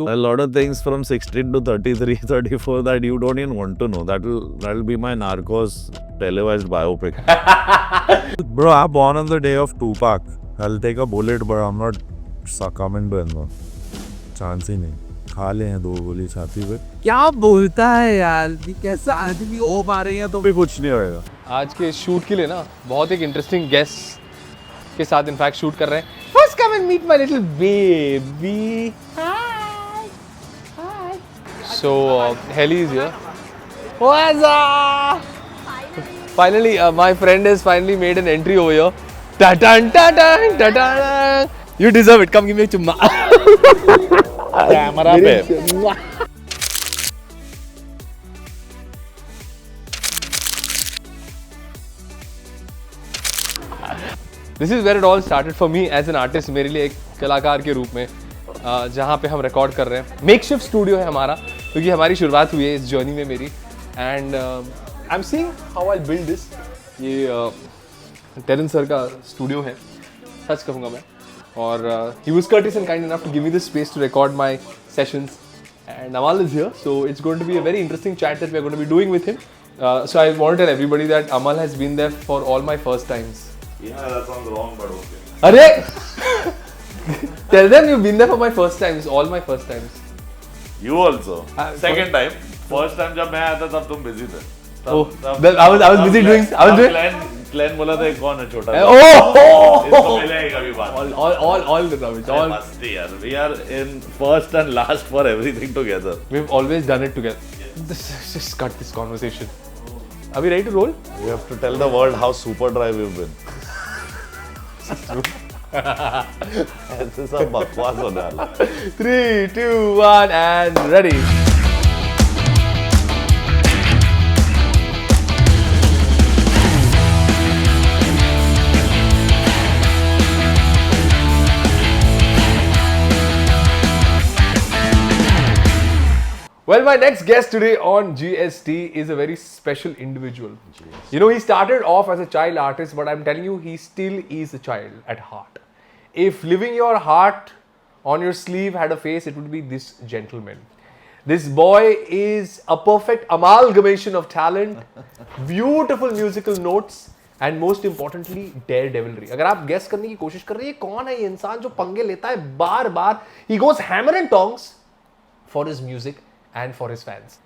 A lot of things from 16 to 33, 34 that you don't even want to know. That'll be my Narcos televised biopic. Bro, I'm born on the day of Tupac. I'll take a bullet, but I'm not succumbing to it. Chance ही नहीं. खा ले हैं 2 गोली छाती पे. क्या बोलता है यार, ये कैसा आदमी हो पा रहे हैं तो भी कुछ नहीं होएगा. आज के शूट के लिए ना बहुत एक इंटरेस्टिंग गेस्ट के साथ इनफैक्ट शूट कर रहे हैं. First come and meet my little baby. So Helly is here. What's up? Finally, my friend has finally made an entry over here. Ta ta ta ta ta ta. You deserve it. Come give me a chumma. Camera पे. This is where it all started for me as an artist. मेरे लिए एक कलाकार के रूप में जहाँ पे हम रिकॉर्ड कर रहे हैं. मेकशिफ्ट स्टूडियो है हमारा, क्योंकि हमारी शुरुआत हुई है इस जर्नी में मेरी. And I am seeing how I build this. ये टेरेंस सर का स्टूडियो है, सच कहूँगा मैं. और he was courteous and kind enough to give me this space to record my sessions. And Amal is here, so it's going to be a very interesting chat that we're going to be doing with him. So I want to tell everybody that Amal has been there for all my first times. Yeah, that sounds wrong, but okay. Arey! Tell them you've been there for my first times, all my first times. You also. Second time. First time जब मैं आया था तब तुम busy थे. Oh, I was busy doing. Glenn बोला था कौन है छोटा. Oh! इसको मिलेगा कभी बात. All the rubbish. All. मस्ती यार. We are in first and last for everything together. We've always done it together. Just cut this conversation. Are we ready to roll? You have to tell the world how super dry we've been. ऐसे सब बकवास होने वाला. 3, 2, 1 and ready. Well, my next guest today on GST is a very special individual. You know, he started off as a child artist, but I'm telling you, he still is a child at heart. If living your heart on your sleeve had a face, it would be this gentleman. This boy is a perfect amalgamation of talent, beautiful musical notes, and most importantly, daredevilry. अगर आप guess करने की कोशिश कर रहे हैं, कौन है ये इंसान जो पंगे लेता है बार बार? He goes hammer and tongs for his music and for his fans.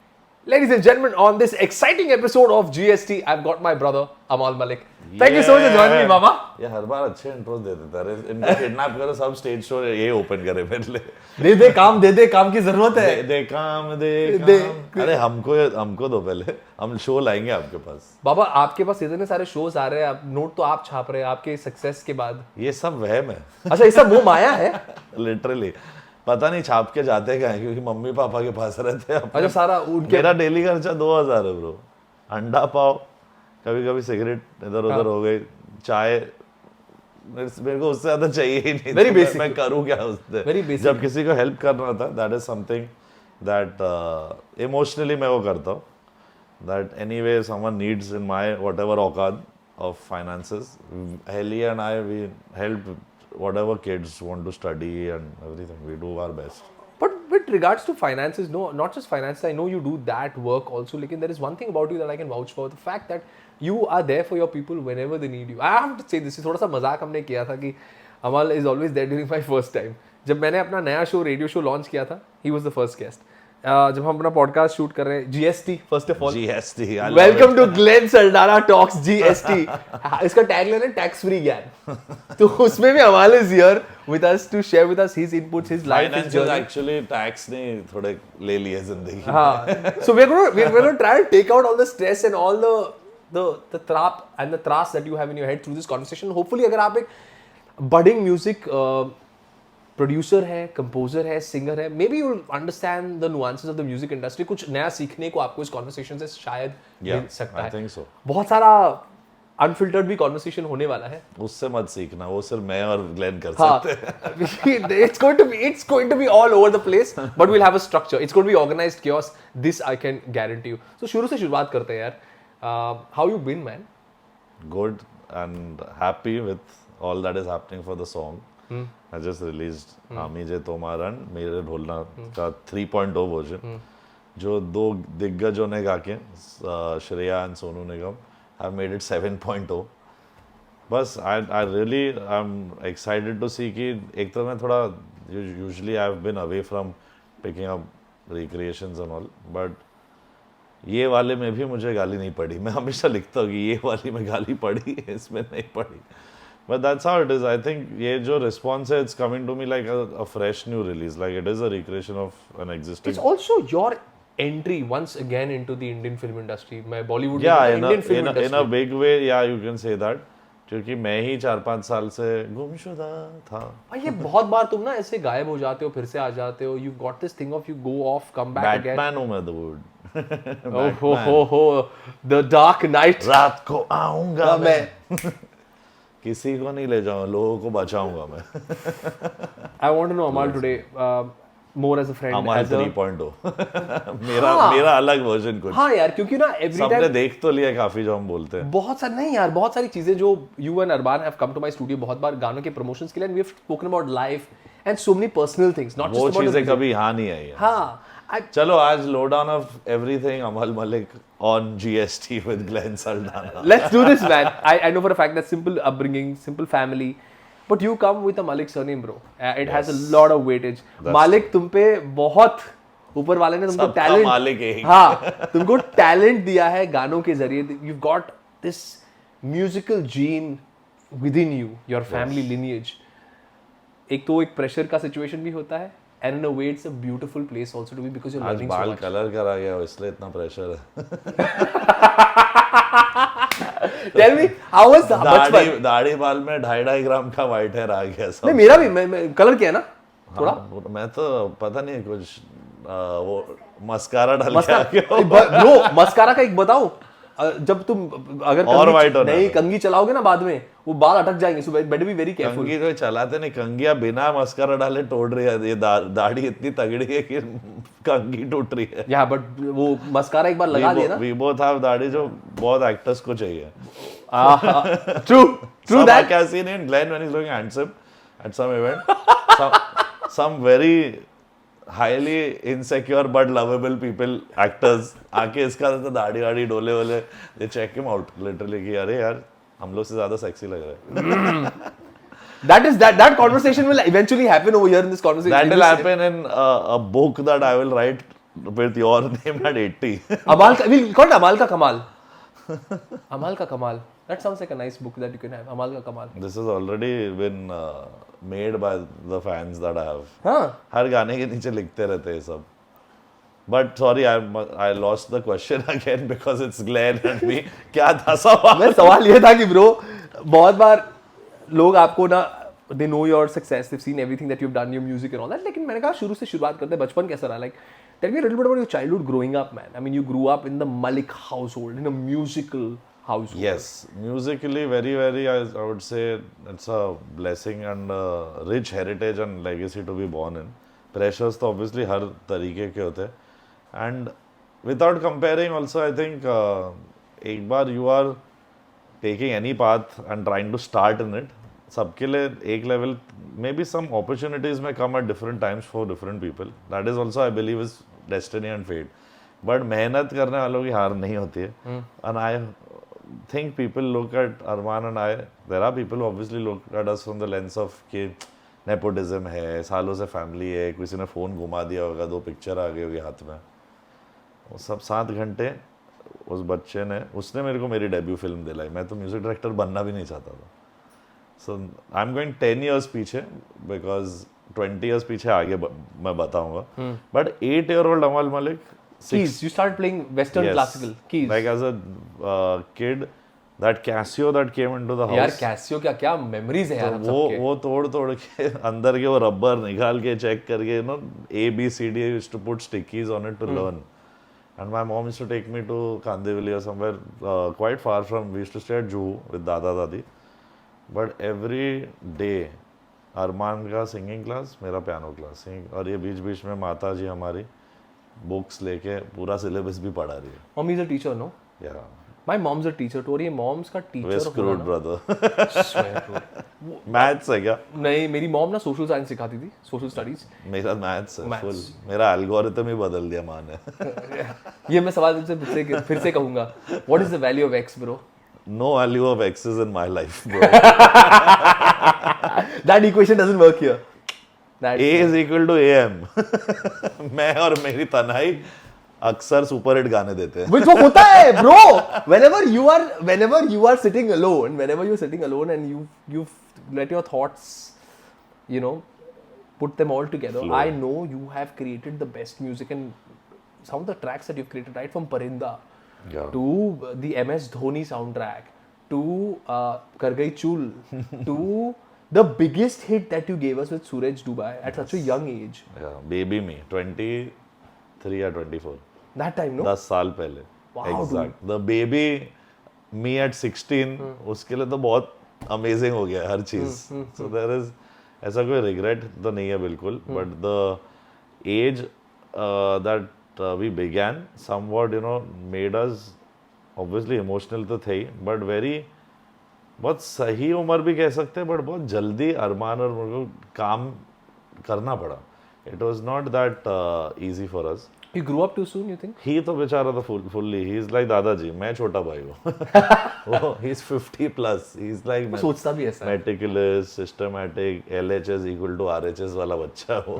Ladies and gentlemen, on this exciting episode of GST, I've got my brother Amal Malik. Thank you so much for joining me, Mama. ये हर बार अच्छे intros दे देता है. इनको kidnap करो, सब stage show ये open करे पहले. दे काम की जरूरत है. दे काम. अरे हमको दो पहले. हम शो लाएंगे आपके पास. बाबा, आपके पास इतने सारे शोज आ रहे हैं, नोट तो आप छाप रहे हैं आपके सक्सेस के बाद. ये सब वहम है. अच्छा, ये सब वो माया है. लिटरली पता नहीं छाप के जाते क्या है, क्योंकि मम्मी पापा के पास रहते हैं. अच्छा, सारा उनके. मेरा डेली खर्चा 2000 है ब्रो. अंडा पाव, कभी कभी सिगरेट इधर उधर हो गई, चाय. मेरे को उससे ज्यादा चाहिए ही नहीं. Very basic. मैं करूँ क्या उससे. Very basic. जब किसी को हेल्प करना था, that is something that emotionally मैं वो करता हूँ. That anyway someone needs in my whatever औकात ऑफ फाइनेंसेस. हेली and I we help whatever kids want to study and everything. We do our best. But with regards to finances, no, not just finances, I know you do that work also. Lekin there is one thing about you that I can vouch for, the fact that you are there for your people whenever they need you. I have to say this, थोड़ा सा मजाक हमने किया था कि Amal is always there during my first time. जब मैंने अपना नया शो, रेडियो शो लॉन्च किया था, he was the first guest. जब हम अपना पॉडकास्ट शूट कर रहे हैं, GST first of all. GST. Welcome to Glen Saldanha talks GST. इसका टैगलाइन है टैक्स फ्री ज्ञान. तो उसमें भी Amaal is here with us to share with us his inputs, his life, his journey. Actually tax ने थोड़े ले लिए जिंदगी. हाँ. So we're going to try to take out all the stress and all the trap and the thrust that you have in your head through this conversation. Hopefully अगर आप एक budding music producer है, composer है, singer है, may be you understand the nuances of the music industry. कुछ नया सीखने को आपको इस कॉन्वर्सेशन से शायद मिल सकता है. I think so. बहुत सारा अनफिल्टर्ड भी कॉन्वर्सेशन होने वाला है. उससे मत सीखना, वो सिर्फ मैं और ग्लेन कर सकते हैं. It's going to be all over the place, but we'll have a structure. It's going to be organized chaos. This I can guarantee you. So शुरू से शुरुआत करते हैं यार. How you been, man? Good and happy with all that is happening for the song. I just released आमी जे तोमारन मेरे ढोलना का 3.0 version जो दो दिग्गजों ने गा के Shreya and Sonu Nigam have made it 7.0. बस I really I'm excited to see कि एक तो मैं थोड़ा usually I've been away from picking up recreations and all, but ये वाले में भी मुझे गाली नहीं पड़ी. मैं हमेशा लिखता हूँ कि ये वाली में गाली पड़ी, इसमें नहीं पड़ी. But that's how it is. I think ये जो response है, it's coming to me like a fresh new release. Like it is a recreation of an existing. It's also your entry once again into the Indian film industry. मैं Bollywood Yeah, Indian film in industry. a big way, yeah, you can say that. क्योंकि मैं ही 4-5 साल से गुमशुदा था. ये बहुत बार तुम ना ऐसे गायब हो जाते हो फिर से आ जाते हो. You've got this thing of you go off, come back again. Batman हूँ मैं dude. Oh, the Dark Knight. रात को आऊंगा मैं. किसी को नहीं ले जाऊंगा, लोगों को बचाऊंगा मैं. I want to know Amal today more as a friend. Amal as a 3.0. मेरा अलग वर्जन कुछ. हाँ यार, क्योंकि ना every सबने time देख तो लिया काफी जो हम बोलते हैं. बहुत सारी नहीं यार, बहुत सारी चीजें जो you and Arban have come to my studio बहुत बार गानों के promotions के लिए, and we have spoken about life and so many personal things, not वो just about the चीजें music. कभी यहाँ नहीं आई. हाँ. चलो आज lowdown of everything Amal Malik on GST with Glenn Saldana. Let's do this, man. I know for a fact that simple upbringing, simple family, but you come with a Malik surname, bro. It has a lot of weightage. Malik तुम पे बहुत ऊपर वाले ने तुमको talent मालिक एक. हाँ, तुमको टैलेंट दिया है गानों के जरिए. You've got this musical gene within you, your family lineage. एक तो एक प्रेशर का सिचुएशन भी होता है. And in a way, it's a beautiful place also to be because you're आज learning so बाल much. कलर करा गया इसलिए इतना प्रेशर है. Tell me, how was the बचपन? दाढ़ी बाल में 2.5 ग्राम का व्हाइट हेयर आ गया सब. नहीं, मेरा भी मैं कलर किया ना थोड़ा. हाँ, मैं तो पता नहीं कुछ वो मस्कारा डाल के आ गया. ब्रो, मस्कारा का एक बताऊं. जब तुम अगर और white होना नहीं है. कंघी चलाओगे ना बाद में वो बाल अटक जाएंगे. So better be very careful. कंघी तो चलाते नहीं, कंघिया बिना मस्कारा डाले तोड़ रही है. ये दाढ़ी इतनी तगड़ी है कि कंघी टूट रही है. या बट वो मस्कारा एक बार लगा दिया ना. वी बोथ हैव दाढ़ी जो बहुत एक्टर्स को चाहिए. True that. I seen in Glenn when he's looking handsome at some event. some very highly insecure but lovable people, actors, आके इसका तो दाढ़ी वाड़ी डोले वोले, they check him out literally कि अरे यार हम लोग से ज्यादा सेक्सी लग रहा है. That conversation will eventually happen over here in this conversation. That will happen in a book that I will write with your name at 80. Amal ka, we'll call it Amal ka Kamal. Amal ka Kamal. That sounds like a nice book that you can have. Amal ka Kamal. This has already been made by the fans that I have. हाँ. हर गाने के नीचे लिखते रहते हैं सब. But sorry, I lost the question again because it's Glenn and me. क्या था सवाल? मैं सवाल ये था कि ब्रो बहुत बार लोग आपको ना they know your success, they've seen everything that you've done, your music and all that. लेकिन मैंने कहा शुरू से शुरुआत करते हैं. बचपन कैसा रहा? Like tell me a little bit about your childhood growing up, man. I mean, you grew up in the Malik household, in a musical household. Yes, musically very I would say it's a blessing and a rich heritage and legacy to be born in. Pressures तो obviously हर तरीके के होते हैं. And without comparing also I think एक बार you are taking any path and trying to start in it, सबके लिए एक level, maybe some opportunities may come at different times for different people. That is also I believe is destiny and fate. But मेहनत करने वालों की हार नहीं होती है. And I think people look at Arman and I, there are people who obviously look at us from the lens of कि nepotism है, सालों से family है, किसी ने phone घुमा दिया होगा, 2 picture आ गई होगी हाथ में. वो सब 7 घंटे उस बच्चे ने, उसने मेरे को मेरी डेब्यू फिल्म दिलाई. मैं तो म्यूजिक डायरेक्टर बनना भी नहीं चाहता था. सो आई एम गोइंग 10 years पीछे बिकॉज 20 years पीछे आगे मैं बताऊंगा. But 8-year-old Amal Malik, Keys. You started playing Western classical keys. Like as a kid, that Casio that came into the house. यार Casio क्या memories है यार सबके. वो तोड़ के अंदर के वो रबर निकाल के चेक करके, you know, A B C D, I used to put stickies on it to learn. And my mom used to take me to Kandivali or somewhere quite far from. We used to stay at Juhu with Dada Dadi. But every day, अरमान का singing class, मेरा piano class, और ये बीच बीच में माता जी हमारी books लेके पूरा syllabus भी पढ़ा रही है. Mommy is a teacher, no? Yeah. My mom's a teacher. तो और ये moms का We're teacher screwed, होना. brother. Swear to. मैथ्स है क्या? नहीं, मेरी मॉम ना सोशल साइंस सिखाती थी, सोशल स्टडीज। मेरा मैथ्स है Maths. फुल। मेरा एल्गोरिथम ही बदल दिया माँ ने। ये मैं सवाल तुमसे फिर से कहूंगा, what is the value of x bro? No value of X's in my life, bro. That equation doesn't work here. A is equal to AM. मैं और मेरी तन्हाई अक्सर सुपर हिट गाने देते हैं। Which वो होता है bro. Whenever you are sitting alone and you let your thoughts, you know, put them all together. Flow. I know you have created the best music, and some of the tracks that you've created, right from Parinda Yeah. to the MS Dhoni soundtrack to Kargai Chul to the biggest hit that you gave us with Suraj Dubai at such a young age. Yeah, baby me, 23 या 24. That time, no? 10 साल पहले। Wow, Exact. The baby me at 16, उसके लिए तो बहुत amazing हो गया हर चीज। So there is ऐसा कोई रिग्रेट तो नहीं है बिल्कुल, but the age that we began somewhat, you know, made us obviously emotional तो थे ही, but very बहुत सही उम्र भी कह सकते हैं, but बहुत जल्दी अरमान और मेरे को काम करना पड़ा। It was not that easy for us. You grew up too soon, you think? ही तो बेचारा था fully, he is like दादाजी, मैं छोटा भाई हूँ। वो he is 50 plus, he is like सोचता भी ऐसा है। meticulous, systematic, LHS equal to RHS वाला बच्चा हो।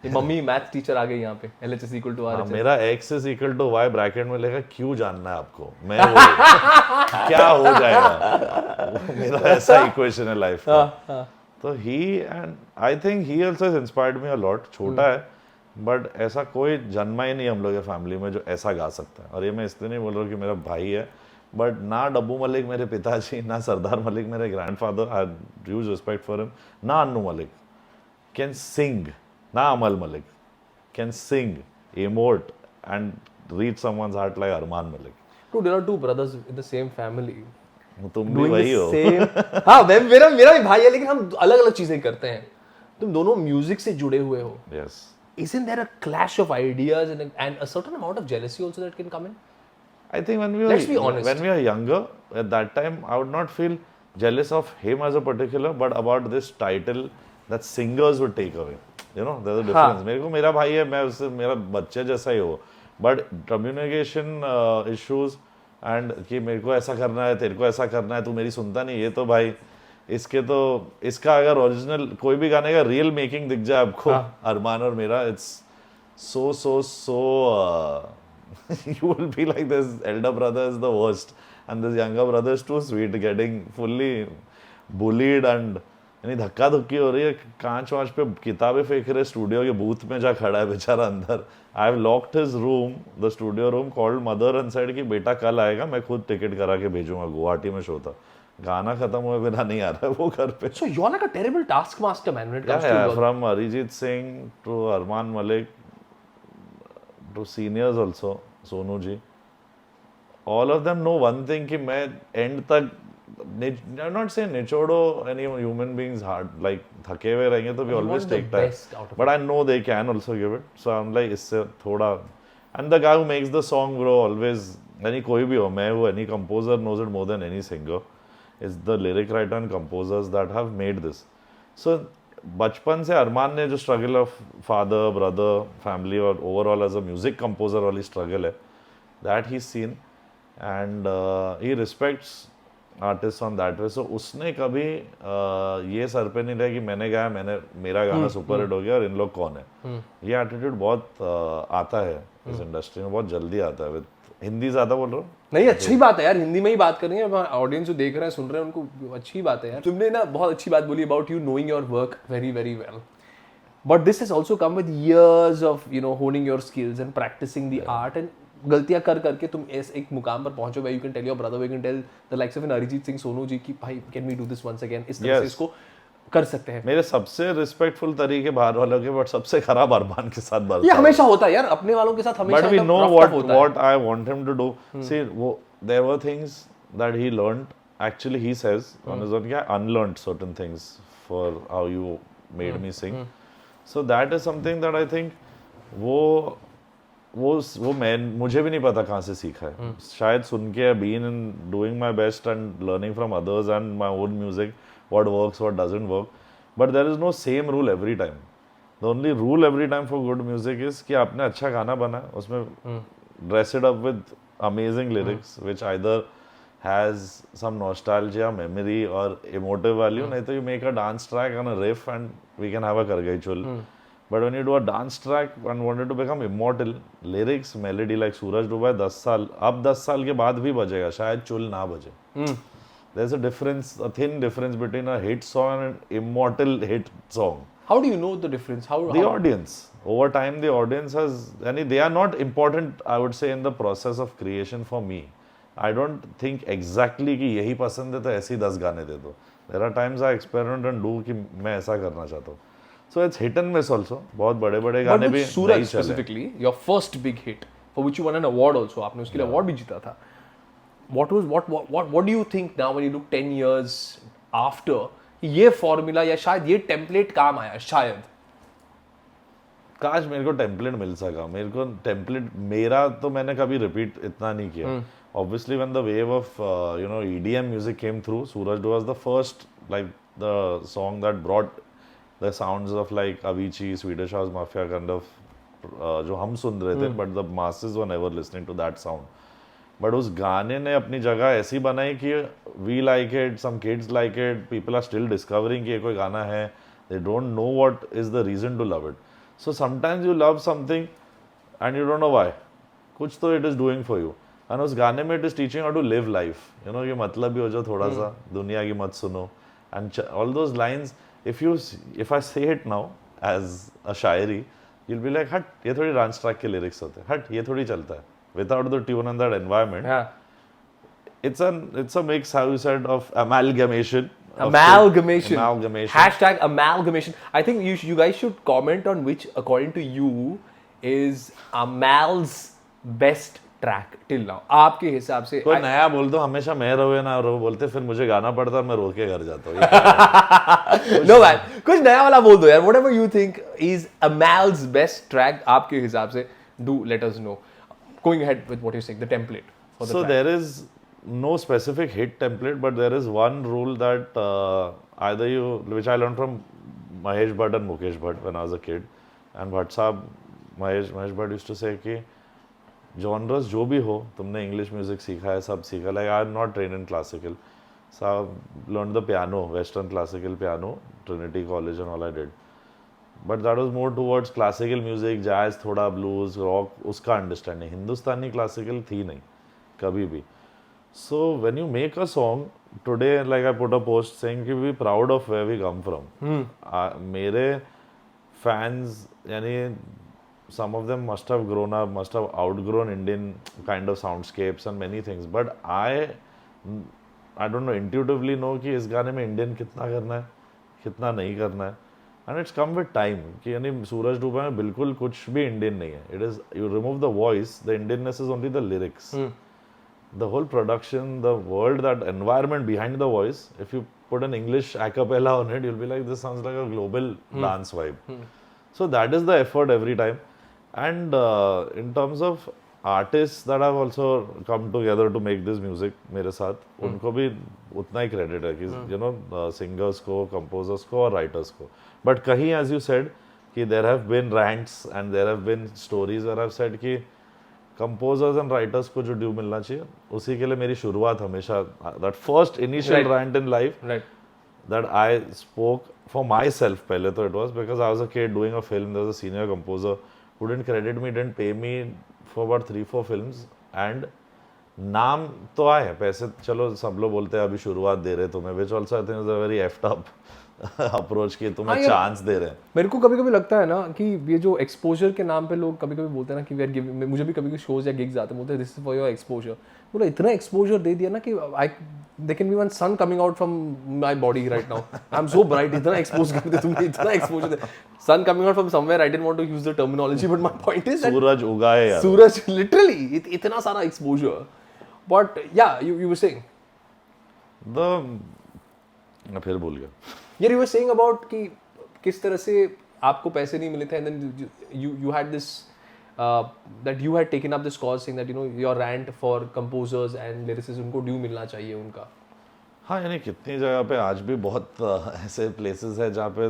ये मम्मी मैथ्स टीचर आ गई यहाँ पे, LHS equal to हाँ, RHS। मेरा x is equal to y bracket में लिखा क्यों जानना है आपको, मैं वो क्या हो जाएगा, मेरा ऐसा इक्वेशन है लाइफ का। तो he and I think he also has inspired me a lot. छोटा है बट ऐसा कोई जन्मा ही नहीं हम लोग के फैमिली में जो ऐसा गा सकता है। और ये मैं इसलिए नहीं बोल रहा हूँ कि मेरा भाई है, बट ना डब्बू मलिक मेरे पिताजी, ना सरदार मलिक मेरे grandfather, I had huge respect for him, ना अन्नू मलिक कैन सिंग, ना Amal Malik can sing, emote and reach someone's heart like Armaan Malik. Dude, there are two brothers in the same family. तुम भी वही हो। हाँ, मेरा भी भाई है, लेकिन हम अलग अलग चीजें करते हैं। तुम दोनों म्यूजिक से जुड़े हुए हो। Yes. Isn't there a clash of ideas and a certain amount of jealousy also that can come in? I think Let's be honest. when we were younger, at that time, I would not feel jealous of him as a particular, but about this title that singers would take away. You know, there's a difference. मेरे को मेरा भाई है, मैं उससे मेरा बच्चे जैसा ही हो, but communication issues and कि मेरे को ऐसा करना है, तेरे को ऐसा करना है, तू मेरी सुनता नहीं, ये तो भाई इसके तो इसका अगर ओरिजिनल कोई भी गाने का रियल मेकिंग दिख जाए आपको, अरमान और मेरा, it's so you will be like this elder brother is the worst and this younger brother is too sweet, getting fully bullied and यानी धक्का धुक्की हो रही है, कांच वांच पे किताबें फेंक रहे, स्टूडियो के बूथ में जा खड़ा है बेचारा अंदर। I have locked his room, the studio room, called mother and said कि बेटा कल आएगा, मैं खुद टिकट करा के भेजूंगा, गुवाहाटी में शो था, गाना खत्म हुए बिना नहीं आ रहा है वो घर पे। So you're like a terrible taskmaster, man, when it comes to work. From Arijit Singh to Arman Malik to seniors also, Sonu ji, all of them know one thing कि मैं end तक, I'm not saying निचोड़ो any human beings hard, like थके हुए रहेंगे तो we always want the take time, best out of but I know they can also give it, so I'm like इससे थोड़ा, and the guy who makes the song bro always, any कोई भी हो, मैं हूँ, any composer knows it more than any singer, it's the lyric writer and composers that have made this. So बचपन से अरमान ने जो struggle of father brother family और overall as a music composer वाली स्ट्रगल है, that he seen and he respects artist on that way. So उसने कभी ये सर पे नहीं लिया कि मैंने गाया, मैंने मेरा गाना सुपर हिट हो गया और इन लोग कौन है। ये एटीट्यूड बहुत आता है इस इंडस्ट्री में, बहुत जल्दी आता है। विद हिंदी ज्यादा बोल रहा हूँ नहीं, अच्छी बात है यार, हिंदी में ही बात करेंगे, ऑडियंस जो देख रहे हैं सुन रहे हैं उनको अच्छी बात है यार। तुमने ना बहुत अच्छी बात बोली about you knowing your work very very well, but this has also come with years of you know honing your skills and practising the art, and गलतियां कर करके तुम एक मुकाम पर पहुंचो where you can tell your brother, you can tell the likes of an Arijit Singh, Sonu ji की भाई can we do this once again, इस तरह से इसको कर सकते हैं। मेरे सबसे रिस्पेक्टफुल तरीके बाहर वालों के, बट सबसे खराब अरमान के साथ बात। ये हमेशा होता है यार, अपने वालों के साथ हमेशा। But we know what I want him to do. See, there were things that he learned. Actually, he says on his own, I unlearned certain things for how you made me sing. So that is something that I think वो मैं मुझे भी नहीं पता कहाँ से सीखा है। शायद सुन के been in doing my best and learning from others and my own music, what works, what doesn't work. But there is no same rule every time. The only rule every time for good music is कि आपने अच्छा गाना बनाया, उसमें dress it up with amazing lyrics, which either has some nostalgia, memory, or emotive value. नहीं तो you make a dance track and a riff and we can have a Kargai Chul. But when you do a dance track and want it to become immortal, lyrics, melody like Suraj Dubai 10 साल, अब 10 साल के बाद भी बजेगा, शायद चुल ना बजे. There's a difference, a thin difference between a hit song and an immortal hit song. How do you know the difference? The audience. Over time, the audience has, and they are not important, I would say, in the process of creation for me. I don't think exactly कि यही पसंद है तो ऐसे ही 10 गाने दे दो. There are times I experiment and do कि मैं ऐसा करना चाहता हूँ. So it's hit and miss also. बहुत बड़े-बड़े गाने भी Suraj नहीं चले. specifically, your first big hit, for which you won an award also, आपने उसके लिए award भी जीता था. What do you think now when you look 10 years after, ये formula या शायद ये template काम आया शायद? काश मेरे को टेम्पलेट मिल सका. मेरे को टेम्पलेट मेरा तो मैंने कभी रिपीट इतना नहीं किया. Obviously when the wave of EDM music came through, Suraj was the first, like the song that brought the sounds of like Avicii, Swedish House Mafia kind of जो हम सुन रहे थे, but the masses were never listening to that sound. But उस गाने ने अपनी जगह ऐसी बनाई कि we like it, some kids like it, people are still discovering कि ये कोई गाना है, they don't know what is the reason to love it. So sometimes you love something and you don't know why. कुछ तो it is doing for you. And उस गाने में it is teaching how to live life. You know, ये मतलब भी हो जाओ थोड़ा सा, दुनिया की मत सुनो. And all those lines, if I say it now as a Shayari, you'll be like, हट, ये थोड़ी डांस ट्रैक के lyrics होते हैं. हट, ये थोड़ी चलता है. Without the tune and that environment, Yeah. it's a mix, how you said, of amalgamation. Amalgamation. Amalgamation. Hashtag amalgamation. I think you guys should comment on which, according to you, is Amal's best track till now. आपके हिसाब से. कोई नया बोल दो, हमेशा मैं रहो या ना रहो बोलते, फिर मुझे गाना पड़ता है, मैं रो के घर जाता हूँ. No man, कुछ नया वाला बोल दो यार. Whatever you think is Amal's best track आपके हिसाब से, do let us know. Going ahead with what you're saying, the template for the So track. there is no specific hit template, but there is one rule that which I learned from Mahesh Bhatt and Mukesh Bhatt when I was a kid, and Bhatt Saab, Mahesh Bhatt used to say कि genres जो भी हो, तुमने English music सीखा है, सब सीखा. Like I am not trained in classical, so I learned the piano, Western classical piano, Trinity College and all I did. But that was more towards classical music, jazz, थोड़ा blues, rock, उसका understanding. हिंदुस्तानी classical थी नहीं, कभी भी. So when you make a song today, like I put a post saying कि be proud of where we come from. मेरे fans, यानी some of them must have grown up, must have outgrown Indian kind of soundscapes and many things. But I don't know, intuitively know कि इस गाने में Indian कितना करना है, कितना नहीं करना है. And it's come with time. कि यानी सूरज डूबा में बिल्कुल कुछ भी इंडियन नहीं है. It is, you remove the voice, the Indianness is only the lyrics. The whole production, the world, that environment behind the voice, if you put an English a cappella on it, you'll be like, this sounds like a global dance vibe. So that is the effort every time. And in terms of artists that have also come together to make this music मेरे साथ, उनको भी उतना ही credit है कि you know, singers को, composers को और writers को. But कहीं, as you said, कि there have been rants and there have been stories where I've said कि composers and writers को जो due मिलना चाहिए, उसी के लिए मेरी शुरुआत हमेशा, that first initial rant in life, that I spoke for myself पहले तो it was because I was a kid doing a film, there was a senior composer who didn't credit me, didn't pay me for about 3-4 films, and नाम तो आए, पैसे चलो सब लोग बोलते हैं अभी शुरुआत दे रहे तुम्हें, which also I think is a very effed up approach की तुम्हें चांस दे रहे हैं. मेरे को कभी कभी लगता है ना कि ये जो एक्सपोजर के नाम पे लोग कभी कभी बोलते हैं ना कि वी आर गिविंग, मुझे भी कभी कभी शोज या गिग्स आते हैं, बोलते हैं this is for your exposure. बोला इतना एक्सपोजर दे दिया ना कि I they can be one sun coming out from my body right now. I am so bright. इतना एक्सपोज कर दिया तुमने, इतना एक्सपोजर दे. Sun coming out from somewhere, I didn't want to use the terminology, but my point is सूरज उगाए यार, सूरज लिटरली इतना सारा exposure. But yeah you were saying मैं फिर भूल गया. यार यू वर सेइंग अबाउट कि किस तरह से आपको पैसे नहीं मिले थे, and then you had this that you had taken up this cause saying that you know your rant for composers and lyricist, उनको ड्यू मिलना चाहिए उनका. हाँ यानी कितनी जगह पे आज भी बहुत ऐसे प्लेसेस है जहाँ पे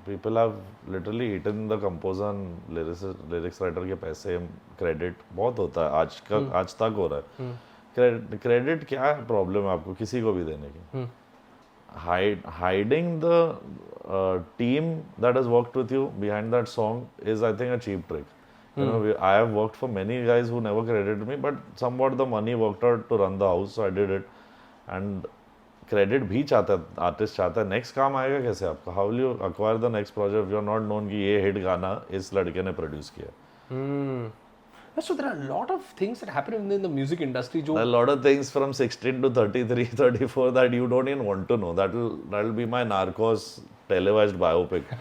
people have literally eaten the composer lyrics writer के पैसे क्रेडिट बहुत होता है आज तक हो रहा है क्रेडिट क्या है प्रॉब्लम है आपको किसी को भी देने की hiding the team that has worked with you behind that song is I think a cheap trick. You know, I have worked for many guys who never credited me, but somewhat the money worked out to run the house, so I did it. And credit भी चाहता है artist चाहता है next काम आएगा कैसे आपका how will you acquire the next project you are not known कि ये हिट गाना इस लड़के ने प्रोड्यूस किया. So there are a lot of things that happen in the music industry. A lot of things from 16 to 33, 34 that you don't even want to know. That'll be my Narcos televised biopic.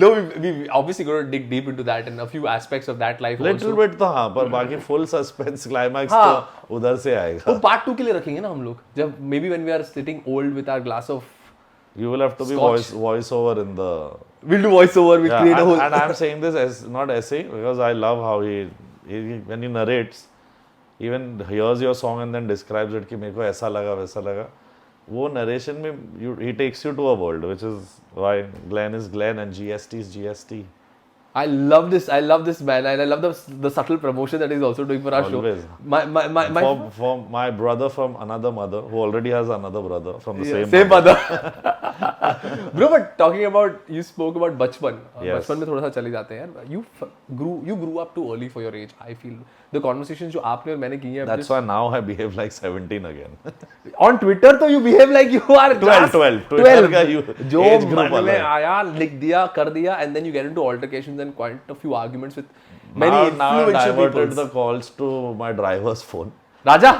No, we obviously going to dig deep into that and a few aspects of that life. Little bit तो हाँ पर बाकी full suspense climax तो उधर से आएगा. वो part 2 के लिए रखेंगे ना हम लोग जब maybe when we are sitting old with our glass of you will have to be voice over in the. We'll do voiceover. We'll create a whole. And I'm saying this as not essay because I love how he when he narrates, even hears your song and then describes it कि मेरे को ऐसा लगा वैसा लगा. वो narration में he takes you to a world which is why Glenn is Glenn and GST is GST. I love this man, and I love the subtle promotion that he's also doing for our Always. show. For my brother from another mother who already has another brother from the same mother. Bro, but talking about you spoke about बचपन. Yes. बचपन में थोड़ा सा चले जाते हैं यार. You grew up too early for your age. I feel the conversations जो आपने और मैंने की हैं. That's why now I behave like 17 again. On Twitter तो you behave like you are 12. Twitter का जो age group मन में अलग. आया लिख दिया कर दिया and then you get into altercations and quite a few arguments with many Now I influential diverted people. the calls to my driver's phone. Raja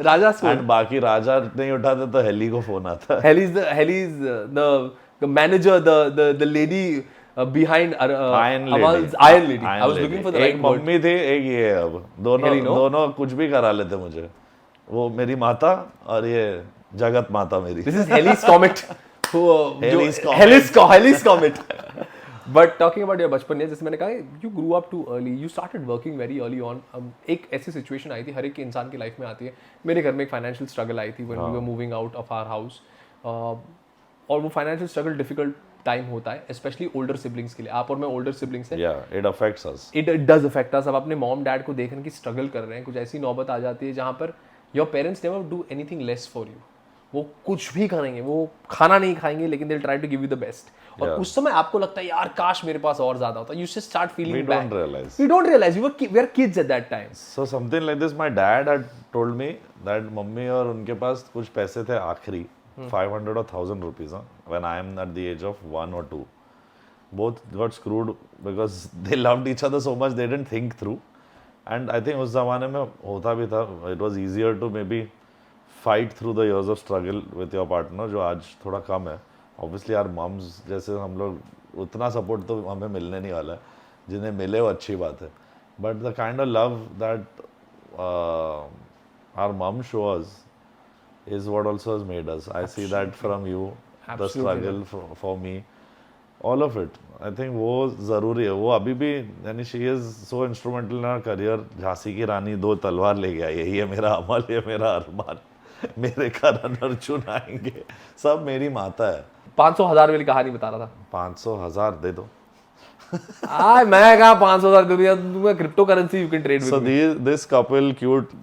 राजा's phone. And बाकी राजा नहीं उठाते तो हेली को फोन आता है. Heli's the manager, the lady behind Iron Amal's Lady. Iron Lady. I was looking for the right एक word. Mummy थी एक ये है अब दोनों कुछ भी करा लेते मुझे. वो मेरी माता और ये जगत माता मेरी. This is Heli's comet. Heli's comet. But talking about your बचपन में जैसे मैंने कहा you grew up too early, you started working very early on. एक ऐसी situation आई थी हर एक के इंसान की लाइफ में आती है. मेरे घर में एक फाइनेंशियल स्ट्रगल आई थी when we were moving out of our house. और वो फाइनेंशियल स्ट्रगल डिफिकल्ट टाइम होता है स्पेशली ओल्डर सिबलिंग्स के लिए. आप और मैं ओल्डर सिबलिंग्स हैं. Yeah, it affects us. It does affect us. अब अपने मॉम डैड को देखने की स्ट्रगल कर रहे हैं. कुछ ऐसी नौबत आ जाती है जहाँ पर your parents never do anything less for you. वो कुछ भी करेंगे, वो खाना नहीं खाएंगे लेकिन they will try to give you the best. और उस समय आपको लगता है यार काश मेरे पास और ज्यादा होता. You just start feeling bad. We don't realize we were kids at that time. So something like this, my dad had told me that mummy और उनके पास कुछ पैसे थे आखिरी 500 or 1000 rupees when I am at the age of 1 or 2. Both got screwed because they loved each other so much they didn't think through. And I think उस जमाने में होता भी था. It was easier to maybe fight through the years of struggle with your partner जो आज थोड़ा कम है. Obviously our moms जैसे हम लोग उतना support तो हमें मिलने नहीं वाला है. जिन्हें मिले वो अच्छी बात है. But the kind of love that our mom show us is what also has made us. I see that from you, the struggle for me, all of it. I think वो ज़रूरी है. वो अभी भी यानी she is so instrumental in our career. Jhansi की रानी 2 तलवार ले गया. यही है मेरा अमल, ये मेरा अरमान. मेरे कारण अर्जुन आएंगे. सब मेरी माता है. 500,000 वाली कहानी बता रहा था. 500,000 दे दो. मैं कहा 500,000 दे दिया. तुम्हें crypto currency you can trade with. So this couple, cute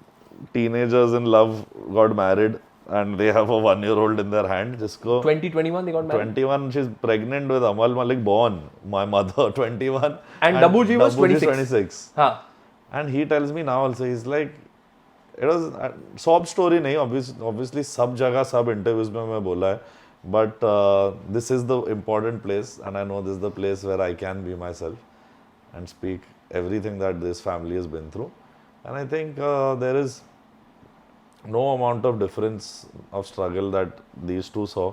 teenagers in love, got married. And they have a 1-year-old in their hand. जिसको 2021 they got married. 21 she's pregnant with Amal Malik born. My mother 21. And Dabu ji was 26. हाँ. And he tells me now also he's like it was sob story नहीं obviously सब जगह सब interviews में मैं बोला है. But this is the important place and I know this is the place where I can be myself and speak everything that this family has been through. And I think there is no amount of difference of struggle that these two saw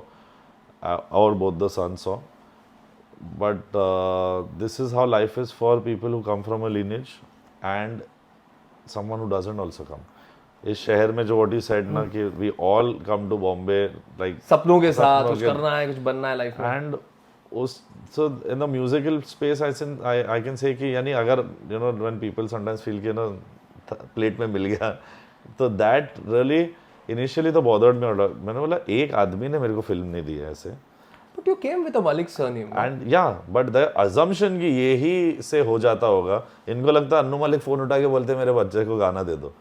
or both the sons saw. But this is how life is for people who come from a lineage and someone who doesn't also come. इस शहर में जो what you said ना कि we all come to Bombay like सपनों के साथ कुछ करना है, कुछ बनना है लाइफ में. And so in the musical space I can say कि यानी अगर you know when people sometimes feel कि ना plate में मिल गया. So that really इनिशियली तो bothered me a lot. मैंने बोला एक आदमी ने मेरे को फिल्म नहीं दी है ऐसे. But you came with a Malik surname. And yeah, but the assumption कि यही से हो जाता होगा. इनको लगता है अन्नू मलिक फोन उठा के बोलते मेरे बच्चे को गाना दे दो,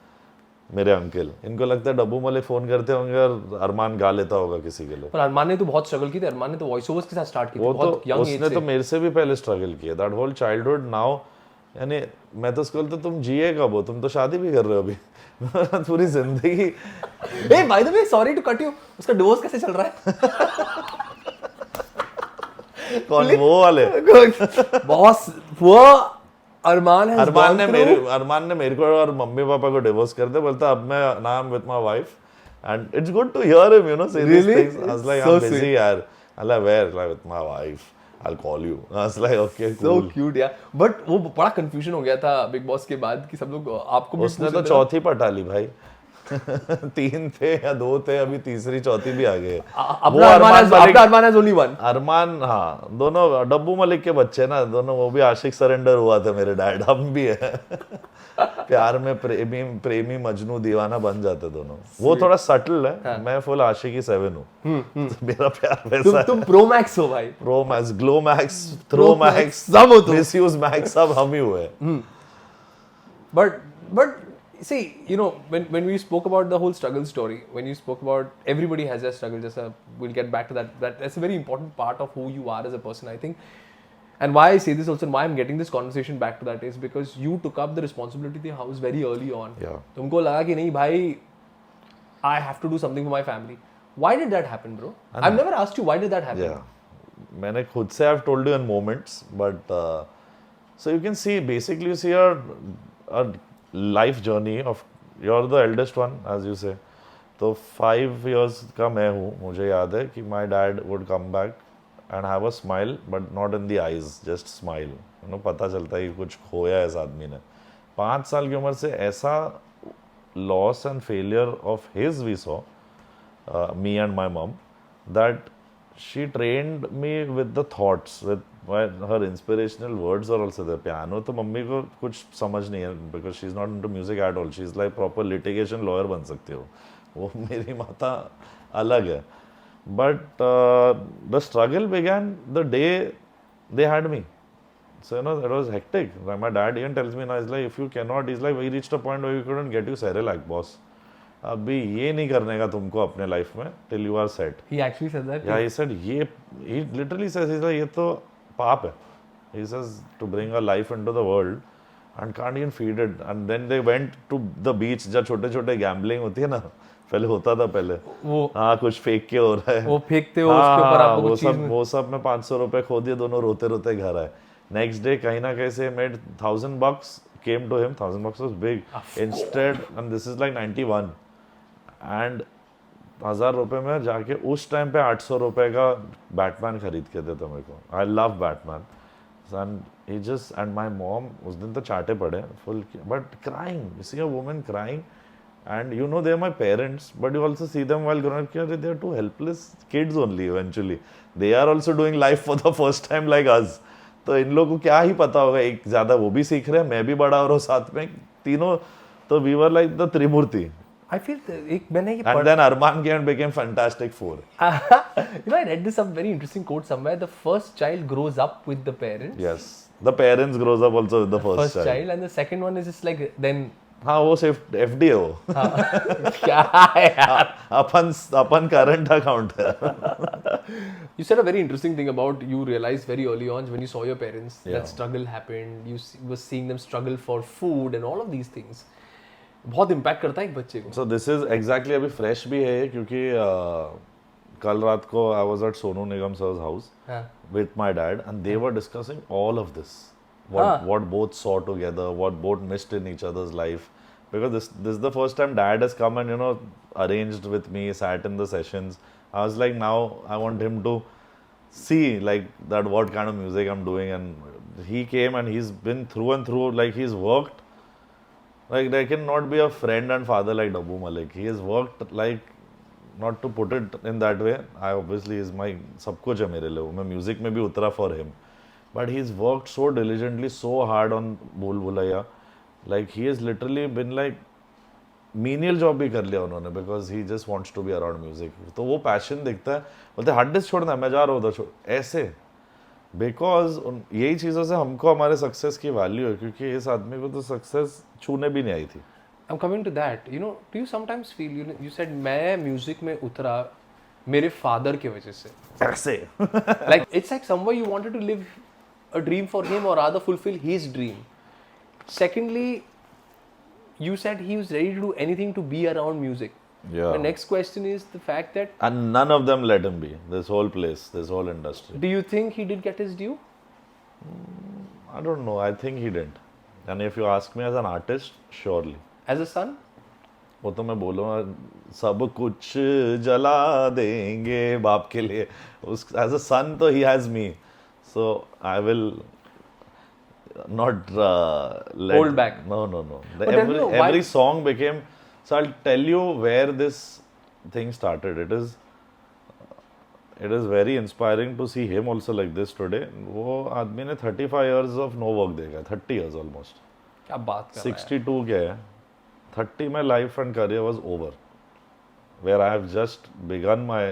मेरे अंकल. इनको लगता है डब्बू मलिक फोन करते होंगे और अरमान गा लेता होगा किसी के लिए. पर अरमान ने तो बहुत स्ट्रगल की थी. अरमान ने तो वॉइस ओवर्स के साथ स्टार्ट की थी, बहुत तो यंग एज उसने से. तो मेरे से भी पहले स्ट्रगल किया. That whole childhood. नाउ यानी मैं तो उसको बोलता तुम जिए कब हो, तुम तो शादी भी कर रहे हो अभी. पूरी जिंदगी. Hey, by the way, sorry to cut you. उसका डिवोर्स कैसे चल रहा है? कौन वो वाले? बॉस वो अरमान ने मेरे को और मम्मी पापा को डिवोर्स कर दिया. बोलता अब मैं now I'm with my wife and it's good to hear him, you know, say these Really? things. I was like, So I'm busy sweet. यार. I'm like, where? Like with my wife. I'll call you. I was like, okay, so cool. cute यार. But वो बड़ा confusion हो गया था big boss के बाद कि सब लोग आपको भी उसने तो चौथी पटा ली भाई. 3 थे या 2 थे, अभी तीसरी चौथी भी आ गए. अपना अरमान हैज ओनली वन. अरमान, हाँ, दोनों डब्बू मलिक के बच्चे ना दोनों. वो भी आशिक सरेंडर हुआ था मेरे डैड. हम भी है. प्यार में प्रेमी मजनू दीवाना बन जाते दोनों. वो थोड़ा सटल है. मैं फुल आशिकी 7 हूँ. तो मेरा प्यार वैसा है. तुम प्रो मैक्स हो भाई. Pro max, glow max, throw max, सब हो तुम. मिसयूज मैक्स, सब हम ही हुए. But see, you know, when we spoke about the whole struggle story, when you spoke about everybody has their struggle, we'll get back to that. That's a very important part of who you are as a person, I think. And why I say this also, and why I'm getting this conversation back to that is because you took up the responsibility of the house very early on. Yeah. तुमको लगा कि नहीं भाई, I have to do something for my family. Why did that happen, bro? I've never asked you why did that happen. Yeah. मैंने खुद से I've told you in moments, but so you can see basically you see a life journey of you're the eldest one as you say. तो 5 years का मैं हूँ. मुझे याद है कि my dad would come back and have a smile but not in the eyes, just smile. You know, पता चलता है कि कुछ खोया है इस आदमी ने. 5 साल की उम्र से ऐसा loss and failure of his we saw, me and my mom, that she trained me with the thoughts, with her inspirational words are also there. Piano तो मम्मी को कुछ समझ नहीं है because she's not into music at all. She's like proper litigation lawyer बन सकती हो. वो मेरी माता अलग है. But the struggle began the day they had me. So, you know, it was hectic. Like my dad even tells me now, he's like, if you cannot, he's like, we reached a point where we couldn't get you Cerelac, boss. अभी ये नहीं करने का तुमको अपने life में till you are set. He actually said that. Yeah, he said he literally says, he's like, ये तो पाप है. He says to bring a life into the world and can't even feed it. And then they went to the beach जहाँ छोटे छोटे gambling होती है ना, पहले होता था पहले. वो हाँ, कुछ फेंक के हो रहा है. वो फेंकते हो उसके ऊपर आपको वो कुछ चीज सब वो सब में 500 रुपए खो दिए. दोनों रोते रोते घर आए. नेक्स्ट डे कहीं ना कहीं से made $1,000 came to him. $1,000 was big. Instead, and this is like 91. And 1000 रुपये में जाके उस टाइम पे 800 रुपये का बैटमैन खरीद के देता मेरे को. I love Batman. And he just and my mom उस दिन तो चाटे पड़े full. But crying, you see a woman crying and you know they are my parents, but you also see them while growing up, they are two helpless kids only. Eventually they are also doing life for the first time like us. तो इन लोगों को क्या ही पता होगा. एक ज़्यादा वो भी सीख रहे हैं, मैं भी बड़ा हो रहा हूँ साथ में, तीनों. तो we were like the Trimurti. I feel एक मैंने ये And then Arman came and became Fantastic Four. you know, I read this some very interesting quote somewhere. The first child grows up with the parents. Yes, the parents grows up also with the first child. And the second one is just like then. हाँ, वो सिर्फ FD है वो. क्या यार? अपन current account है. You said a very interesting thing about you realized very early on when you saw your parents that struggle happened. You were seeing them struggle for food and all of these things. बहुत impact करता है एक बच्चे को. So this is exactly अभी fresh भी है क्योंकि कल रात को I was at Sonu Nigam sir's house with my dad and they were discussing all of this. What both saw together, what both missed in each other's life. Because this is the first time dad has come and, you know, arranged with me, sat in the sessions. I was like, now I want him to see like that what kind of music I'm doing. And he came and he's been through and through, like he's worked. Like there cannot be a friend and father like Dabbu Malik. He has worked like, not to put it in that way, I obviously is my सब कुछ है मेरे लिए. मैं music में भी उतरा for him. But he's worked so diligently, so hard on Bhool Bhulaiya. Like he has literally been like menial job भी कर लिया उन्होंने because he just wants to be around music. तो वो पैशन दिखता है, बोलते हार्ड डिस्क छोड़ना, मैं जा रहा हूँ उधर छोड़, ऐसे. बिकॉज यही चीज़ों से हमको हमारे सक्सेस की वैल्यू है, क्योंकि इस आदमी को तो सक्सेस छूने भी नहीं आई थी. I'm coming to that. You know, do you sometimes feel, you said मैं म्यूजिक में उतरा मेरे फादर की वजह से. ऐसे. Like it's like somewhere you wanted to live a dream for him or rather fulfill his dream. Secondly, you said he was ready to do anything to be around music. Yeah. My next question is the fact that And none of them let him be. This whole place, this whole industry. do you think he did get his due? I don't know. I think he didn't. And if you ask me as an artist, surely. As a son? वो तो मैं बोलूँगा सब कुछ जला देंगे बाप के लिए. उस एज अ सन तो he has me, so I will not Hold back. No. But then, you know, why- Every song became. So I'll tell you where this thing started. It is very inspiring to see him also like this today. वो आदमी ने 35 years of no work देखा, 30 years almost. क्या बात कर रहा है? 62 क्या है? 30 my life and career was over. Where I have just begun my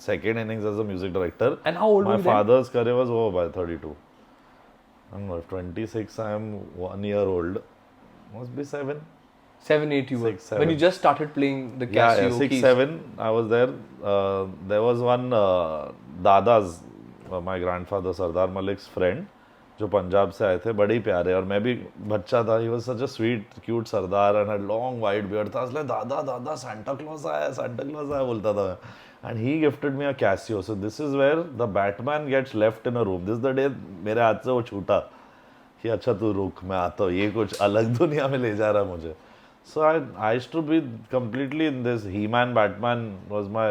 second innings as a music director. And how old My were you then? father's career was over by 32. I don't know, if 26 I am 1 year old. Must be 7. 7, 8 you were. 6, 7. When you just started playing the Yeah, Casio 6, keys. 7. I was there. There was one Dada's, my grandfather Sardar Malik's friend, जो पंजाब से आए थे, बड़े ही प्यारे. और मैं भी बच्चा था. He was such a sweet, cute Sardar and had long white beard. था इसलिए दादा Santa Claus आया बोलता था. And he gifted me a Casio. So this is where the Batman gets left in a room. This is the day मेरे हाथ से वो छूटा कि अच्छा तू रुक, मैं आता हूँ, ये कुछ अलग दुनिया में ले जा रहा मुझे. So I used to be completely in this. He-Man, Batman was my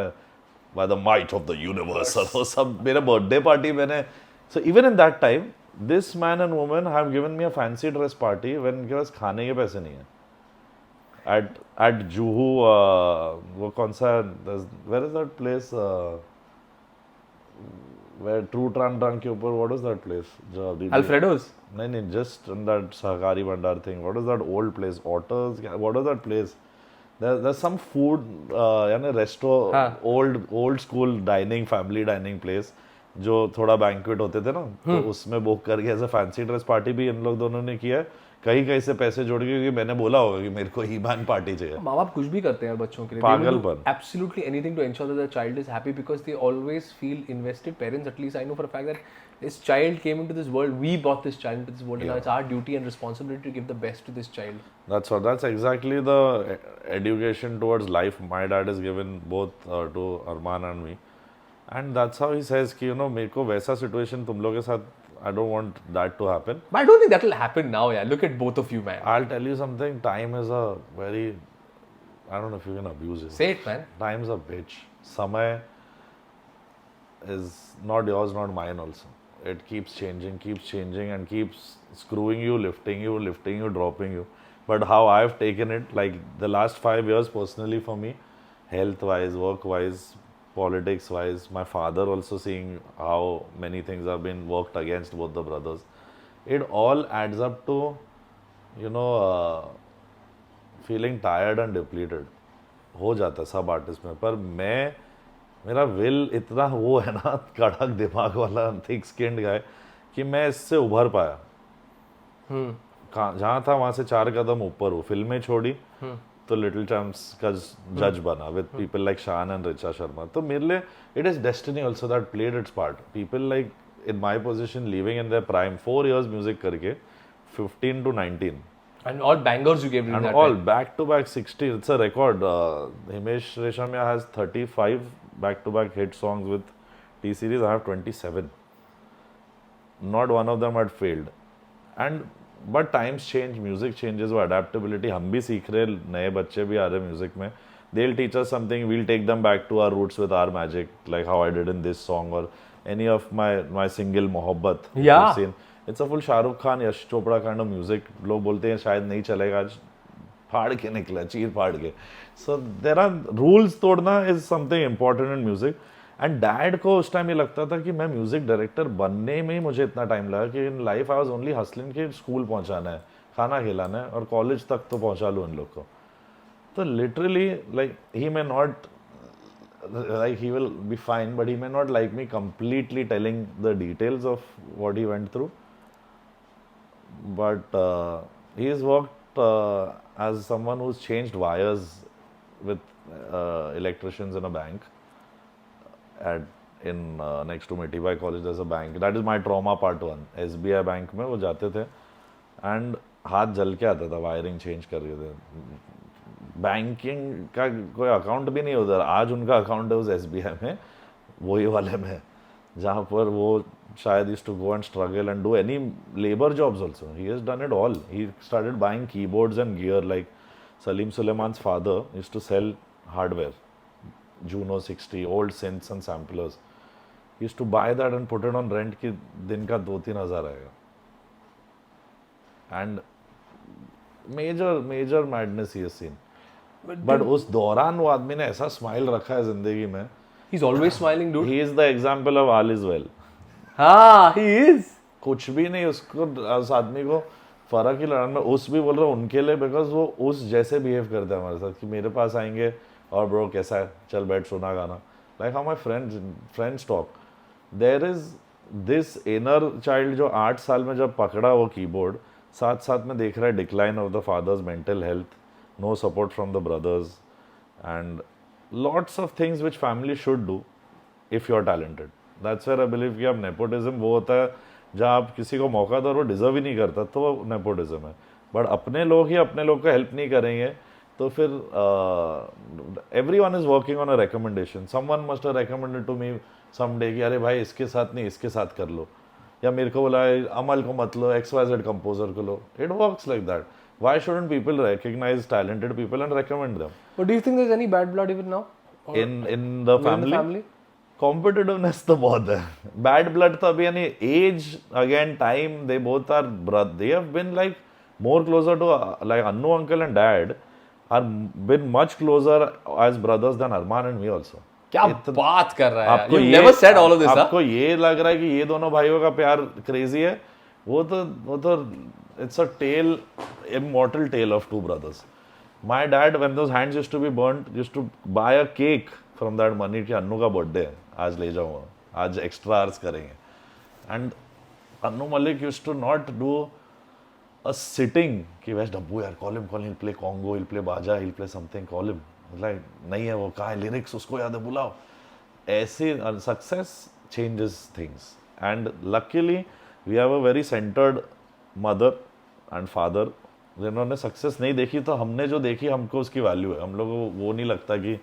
by the might of the universe. So सब मेरे birthday party मैंने. So even in that time, this man and woman have given me a fancy dress party when उनके पास खाने के पैसे नहीं है. At Juhu, वो कौन सा? Where is that place? Where True Trunk के ऊपर, what is that place? जो अभी Alfredo's? नहीं, just in that Sahakari Bandar thing. What is that old place? Otters? What is that place? There's some food, यानी restaurant, हाँ. old school dining, family dining place, जो थोड़ा banquet होते थे ना, तो उसमें बुक करके ऐसे फैंसी ड्रेस पार्टी भी इन लोग दोनों ने किया है. कहीं से पैसे जोड़ के, क्योंकि मैंने बोला होगा कि मेरे को ही-मैन पार्टी चाहिए. माँ बाप कुछ भी करते हैं बच्चों के लिए. पागलपन. Absolutely anything to ensure that the child is happy because they always feel invested. Parents, at least I know for a fact that this child came into this world. We brought this child into this world, and now it's our duty and responsibility to give the best to this child. That's exactly the education towards life my dad has given both to Arman and me. And that's how he says कि मेरे को वैसा situation तुम लोग के साथ, I don't want that to happen. But I don't think that will happen now, yeah. Look at both of you, man. I'll tell you something. Time is a very, I don't know if you can abuse it. Say it, man. Time's a bitch. Samay is not yours, not mine also. It keeps changing and keeps screwing you, lifting you, dropping you. But how I've taken it, like the last 5 years personally for me, health-wise, work-wise, politics-wise, my father also seeing how many things have been worked against both the brothers. It all adds up to, feeling tired and depleted. हो जाता है सब artist में. पर मेरा will इतना वो है ना, कड़क दिमाग वाला, थिक स्किन्ड गाय, कि मैं इससे उभर पाया. जहाँ था वहाँ से 4 कदम ऊपर हूँ. फिल्में छोड़ी तो लिटिल चैम्प्स का जज बना विद पीपल लाइक शान एंड रिचा शर्मा. तो मेरे लिए it is destiny also that played it's part. People like in my position living in their prime 4 years music करके 15 to 19. And all bangers you gave during And that all time. back to back 60. It's a record. Himesh Reshamya has 35 back to back hit songs with T Series. I have 27. Not one of them had failed. But times change, music changes, वो adaptability हम भी सीख रहे, नए बच्चे भी आ रहे music में. They'll teach us something, we'll take them back to our roots with our magic, like how I did in this song or any of my single Mohabbat. Yeah. It's a full Shahrukh Khan, Yash Chopra kind of music. लोग बोलते हैं शायद नहीं चलेगा, आज फाड़ के निकला, चीर फाड़ के. So there are rules तोड़ना is something important in music. And dad को उस टाइम ये लगता था कि मैं म्यूजिक डायरेक्टर बनने में ही मुझे इतना टाइम लगा कि in life I was only hustling कि स्कूल पहुंचाना है, खाना खिलाना है और कॉलेज तक तो पहुंचा लूँ इन लोग को. So literally, like, he may not, like, he will be fine, but he may not like me completely telling the details of what he went through. But he has worked as someone who's changed wires with electricians in a bank at in next to Mitibai College. There's a bank. That is my trauma part one. SBI bank में वो जाते थे and हाथ जल के आता था wiring change कर रहे थे. बैंकिंग का कोई अकाउंट भी नहीं उधर. आज उनका अकाउंट है उस SBI में, वही वाले में, जहाँ पर वो शायद used to go and struggle and do any labor jobs also. He has done it all. He started buying keyboards and gear, like Salim Suleiman's father used to sell hardware, Juno 60, old synths and samplers. He used to buy that and put it on rent कि दिन का 2-3 हज़ार आएगा. And major madness he has seen. But उस दौरान वो आदमी ने ऐसा स्माइल रखा है जिंदगी में. He's always smiling, dude. He is the example of all is well. हाँ, he is. कुछ भी नहीं उसको, उस आदमी को फर्क ही लड़ा. मैं उस भी बोल रहा हूँ उनके लिए, बिकॉज वो उस जैसे बिहेव करते हैं हमारे साथ कि मेरे पास आएंगे और ब्रो कैसा है, चल बैठ सुना गाना. Like how my friends talk. There is this inner child जो 8 साल में जब पकड़ा वो कीबोर्ड, साथ साथ में देख रहा है decline of the father's mental health, no support from the brothers and lots of things which family should do if you are talented. That's where I believe कि अब नेपोटिज्म वो होता है जहाँ आप किसी को मौका दो और वो डिजर्व ही नहीं करता, तो वो नेपोटिज्म है. बट अपने लोग ही अपने लोग को हेल्प नहीं करेंगे तो फिर everyone is working on a recommendation. Someone must have recommended to me someday कि अरे भाई इसके साथ नहीं इसके साथ कर लो, या मेरे को बोला अमल को मत लो, XYZ कंपोजर को लो. It works like that. Why shouldn't people recognize talented people and recommend them? But do you think there's any bad blood even now? Or In the family? family? Competitiveness तो बहुत है. Bad blood तो अभी यानी as again time they both are they have been like more closer to like Annu uncle and dad are been much closer as brothers than Armaan and me also. क्या बात कर रहा है. आपको You ये never said all of this, आपको ये लग रहा है कि ये दोनों भाइयों का प्यार क्रेजी है. वो तो it's a tale, immortal tale of 2 brothers. My dad, when those hands used to be burnt, used to buy a cake from that money कि अन्नू का बर्थडे है, आज ले जाऊँगा, आज एक्स्ट्रा आवर्स करेंगे. And Annu Malik used to not do a sitting कि वैसे डब्बू यार call him, he'll play Congo, he'll play बाजा, he'll play something, call him. Like नहीं है वो, कहाँ है लिरिक्स, उसको याद है, बुलाओ. ऐसे success changes things. And luckily we have a very centred mother and father जिन्होंने सक्सेस नहीं देखी, तो हमने जो देखी हमको उसकी वैल्यू है. हम लोगों को वो नहीं लगता कि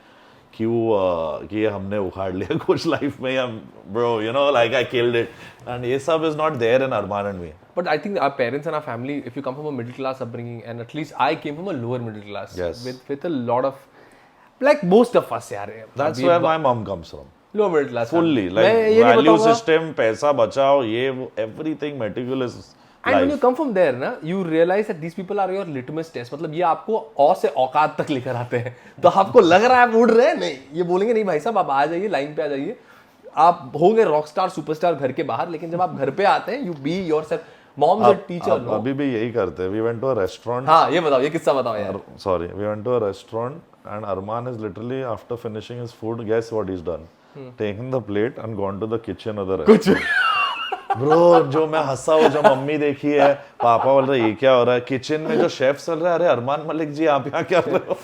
क्यों कि ये हमने उखाड़ लिया कुछ लाइफ में, या bro you know like I killed it, and ये सब is not there in Armaan and me. But I think our parents and our family, if you come from a middle class upbringing, and at least I came from a lower middle class, Yes. with a lot of, like most of us, yaar. That's where my mom comes from. Lower middle class. Fully, मैं like ये नहीं value बताऊंगा. system, पैसा बचाओ, ये वो, everything meticulous. And when you life. come from there, ना, you realize that these people are your litmus test. मतलब ये आपको औ से औकात तक लेकर आते हैं. तो आपको लग रहा है आप उड़ रहे हैं, नहीं, ये बोलेंगे नहीं भाई साहब आप आ जाइए, लाइन पे आ जाइए. आप होंगे रॉक स्टार सुपरस्टार घर के बाहर, लेकिन जब आप घर पे आते हैं, you be yourself. Mom's a teacher. No? अभी भी यही करते हैं. We went to a restaurant. हाँ, ये बताओ, ये किस्सा बताओ यार. Sorry, we went to a restaurant and Arman is literally after finishing his food, guess what he's done? Taken the plate and gone to the kitchen of the restaurant. Bro, जो मैं हंसा हूँ, जो मम्मी देखी है, पापा बोल रहे ये क्या हो रहा है, किचन में जो शेफ चल रहा है, अरे अरमान मलिक जी आप यहाँ क्या कर रहे हो?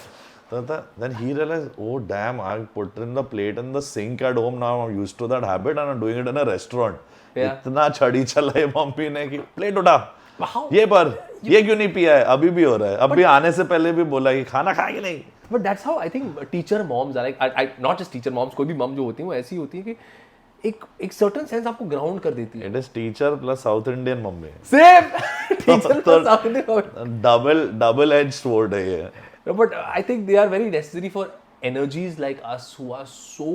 Then he realized, oh damn, I put in the plate in the sink at home now. I'm used to that habit and I'm doing it in a restaurant. इतना छड़ी चला है मम्मी ने कि प्लेट उठा, ये पर ये क्यों नहीं पिया है, अभी भी हो रहा है. अभी आने से पहले भी बोला कि खाना खाएंगे नहीं. But that's how I think teacher moms are like, not just teacher moms, कोई भी मम जो होती है वो ऐसी होती है कि एक certain sense आपको ground कर देती है. It is teacher plus South Indian mummy. Same. Teacher plus South Indian. Double edged sword है ये. But I think they are very necessary for energies like us who are so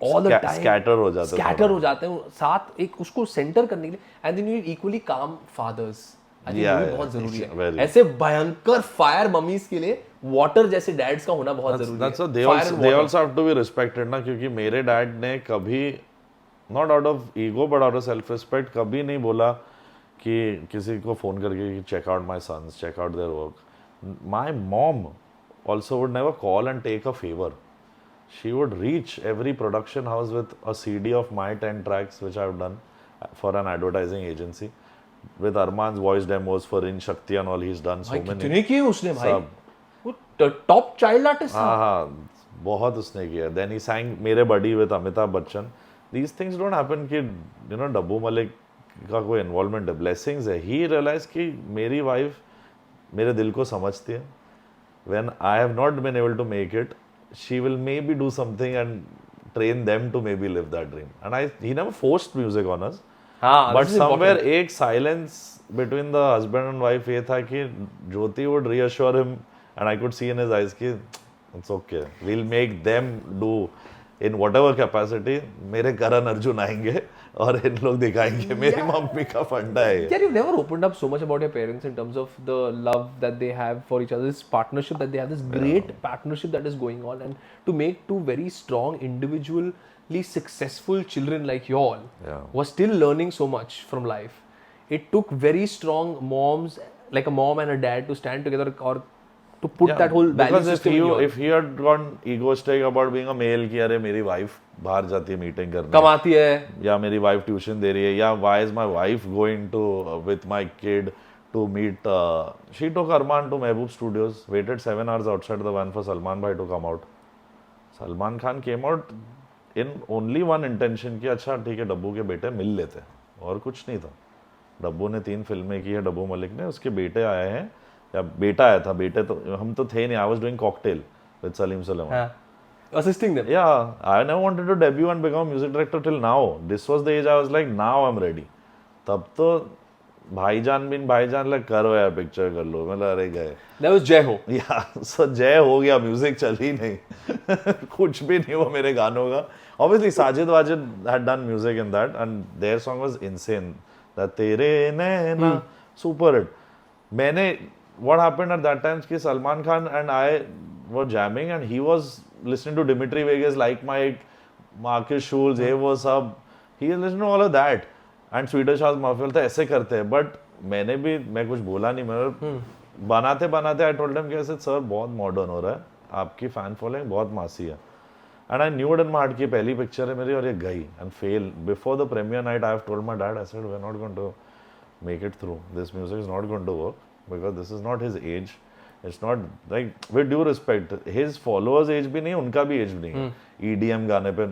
all the time scatter हो जाते हैं. साथ एक उसको center करने के लिए, and then you need equally calm fathers. I think वो भी बहुत जरूरी है. ऐसे भयंकर फायर मम्मीज के लिए वाटर जैसे डैड्स का होना बहुत जरूरी है. They also have to be respected ना, क्योंकि मेरे डैड ने कभी not out of ego but out of self respect कभी नहीं बोला कि किसी को फोन करके check out my sons, check out their work. My mom also would never call and take a favor. She would reach every production house with a CD of my 10 tracks, which I've done for an advertising agency. With Arman's voice demos for In Shakti and all, he's done so भाई many. कितने किए उसने भाई? सब. वो top child artist था. हाँ, बहुत उसने किया. Then he sang मेरे बड़ी with Amitabh Bachchan. These things don't happen कि डब्बू मलिक का कोई इन्वॉल्वमेंट है, ब्लेसिंग्स है. He realized कि मेरी वाइफ मेरे दिल को समझती है. When I have not been able to make it, she will maybe do something and train them to maybe live that dream. And he never forced music on us. हाँ, But this is somewhere important. एक silence between the husband and wife ये था कि Jyoti would reassure him and I could see in his eyes कि it's okay. We'll make them do in whatever capacity. मेरे करण अर्जुन आएंगे और इन लोग दिखाएंगे. मेरी मम्मी का फंडा है ये. Yeah, you've never opened up so much about your parents in terms of the love that they have for each other, this partnership that they have, this great partnership that is going on, and to make two very strong, individually successful children like you all, Yeah. who are still learning so much from life. It took very strong moms, like a mom and a dad, to stand together or to put Yeah, that whole value because system in you all. if he had gone egoistic about being a male कि अरे मेरी wife बाहर जाती है meeting करने, कमाती है, या मेरी वाइफ ट्यूशन दे रही है, या why is my wife going to with my kid to meet she took Arman to Mehboob Studios, waited 7 hours outside the van for Salman bhai to come out. Salman Khan came out in only one intention कि अच्छा ठीक है डब्बू के बेटे मिल लेते हैं, और कुछ नहीं था. डब्बू ने 3 फिल्में की है, डब्बू मलिक ने, उसके बेटे आए हैं, या बेटा आया था, बेटे तो हम तो थे नहीं. I was doing cocktail with Salim Sulaiman. assisting them. Yeah, I never wanted to debut and become a music director till now. This was the age I was like, now I'm ready. तब तो भाईजान बिन भाईजान लग करो यार, पिक्चर कर लो. मतलब अरे गए. That was Jai Ho. Yeah, so जय हो गया, म्यूजिक चल ही नहीं. कुछ भी नहीं हुआ मेरे गानों का. Obviously Sajid Wajid had done music in that and their song was insane. That तेरे नैना, super hit. मैंने what happened at that time कि Salman Khan and I were jamming and he was listening to Dimitri Vegas, Like Mike, Marcus Schulz, ये वो सब. He was listening to all of that. And Swedish House Mafia तो ऐसे करते हैं. But मैं कुछ बोला नहीं. मैं बनाते बनाते I told him कि ऐसे सर बहुत मॉडर्न हो रहा है, आपकी फैन फॉलोइंग बहुत मासी है. And I knew it in my heart कि पहली पिक्चर है मेरी और ये गई and fail. Before the premiere night I have told my dad, I said we're not going to make it through. This music is not going to work because this is not his age. It's not like, with due respect, his followers age भी नहीं, उनका भी age नहीं है. EDM गाने पे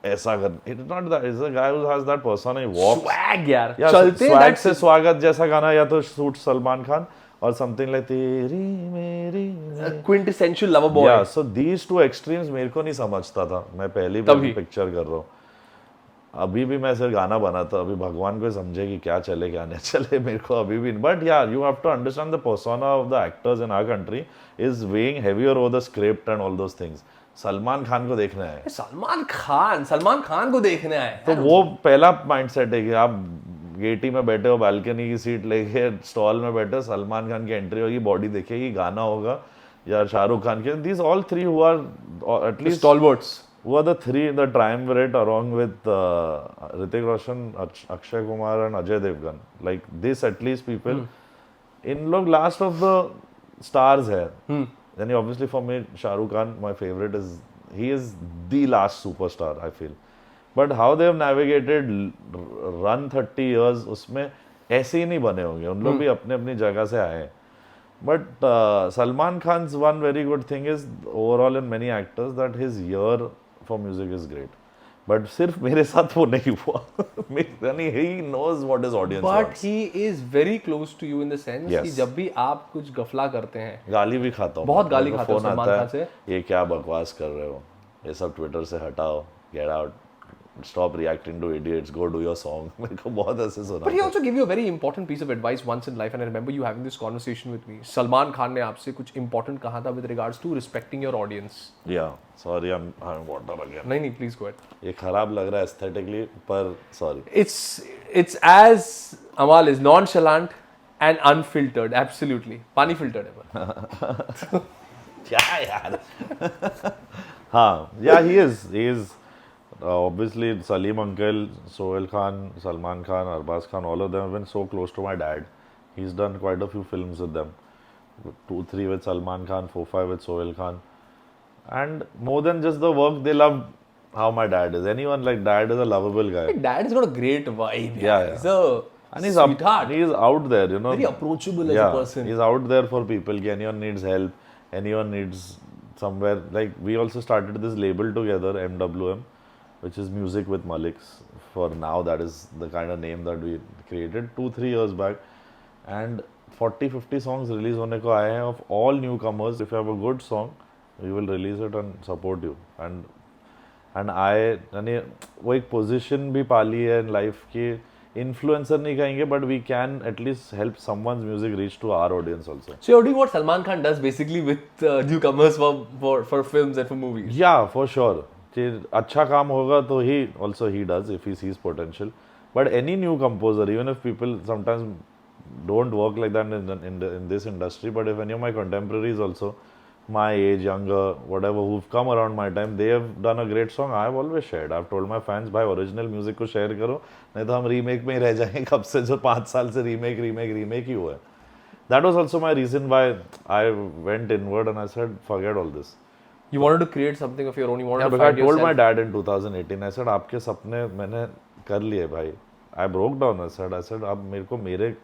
ऐसा कर. It's not that. It's a guy who has that persona. He walks. Swag यार. Yeah, चलते swag that से स्वागत जैसा गाना या तो सूट सलमान खान और something like तेरी मेरी quintessential lover boy. Yeah, so these two extremes मेरे को नहीं समझता था. मैं पहली पिक्चर कर रहा हूँ. अभी भी मैं सिर्फ गाना बनाता, अभी भगवान को समझे कि क्या चले क्या नहीं चले, मेरे को अभी भी. बट यार you have to understand the persona of the actors in our country is weighing heavier over the script and all those things. Salman Khan को देखना है, सलमान खान को देखना है. तो वो पहला माइंडसेट है कि आप गेटी में बैठे हो, बालकनी की सीट लेके स्टॉल में बैठे हो, सलमान खान की एंट्री होगी, बॉडी देखेगी, गाना होगा, या शाहरुख खान के. These all three who are at least Stalwarts. who are the three, the triumvirate along with Hrithik Roshan, Akshay Kumar and Ajay Devgan. Like this, at least people, in log last of the stars hai. Then obviously for me, Shah Rukh Khan, my favorite is, he is the last superstar, I feel. But how they have navigated run 30 years, उसमें ऐसे ही नहीं बने होंगे. उन लोग भी अपने अपनी जगह से आए हैं. But Salman Khan's one very good thing is overall in many actors that his ear for music is great. But सिर्फ मेरे साथ वो नहीं हुआ. He knows what his audience But wants. he is very close to you in the sense Yes. कि जब भी आप कुछ गफला करते हैं, गाली भी खाता हूँ. बहुत गाली मेरे को खाते हो phone सलमान आता खान है, से. ये क्या बकवास कर रहे हो, ये सब ट्विटर से हटाओ, get out, stop reacting to idiots, go do your song. मेरे को बहुत ऐसे सुना. But he also gave you a very important piece of advice once in life, and I remember you having this conversation with me. Salman Khan ने आपसे कुछ important कहा था with regards to respecting your audience. Yeah, sorry, I'm having water again. नहीं, please go ahead. ये खराब लग रहा है aesthetically, पर sorry. It's as Amal is nonchalant and unfiltered, absolutely. पानी filtered है पर. क्या यार. हाँ, yeah, he is. Obviously, Salim uncle, Sohail Khan, Salman Khan, Arbaz Khan, all of them have been so close to my dad. He's done quite a few films with them. 2-3 with Salman Khan, 4-5 with Sohail Khan. And more than just the work, they love how my dad is. Anyone like dad is a lovable guy. Dad has got a great vibe. Yeah. He's a And he's sweetheart. he is out there, you know. Very approachable as Yeah, a person. he's out there for people. Ki anyone needs help, anyone needs somewhere. Like we also started this label together, MWM, which is Music with Maliks. For now, that is the kind of name that we created 2-3 years back. And 40-50 songs release होने को आए हैं of all newcomers. If you have a good song, we will release it and support you. And I यानी वो एक position भी पाली है in life की influencer नहीं कहेंगे, but we can at least help someone's music reach to our audience also. So you're doing what Salman Khan does basically with newcomers for films and for movies. Yeah, for sure. कि अच्छा काम होगा तो he does if he sees potential. But any new composer, even if people sometimes don't work like that in this industry, but if any of my contemporaries also, my age, younger, whatever, who've come around my time, they have done a great song. I've always shared. I've told my fans, भाई original music को share करो, नहीं तो हम remake में ही रह जाएंगे कब से जो 5 साल से remake ही हुआ है. That was also my reason why I went inward and I said, forget all this. You wanted to create something of your own. You wanted to Because I find told my yourself. dad in 2018, I said, आपके सपने मैंने कर लिए भाई. I broke down. I said, अब मेरे को मेरे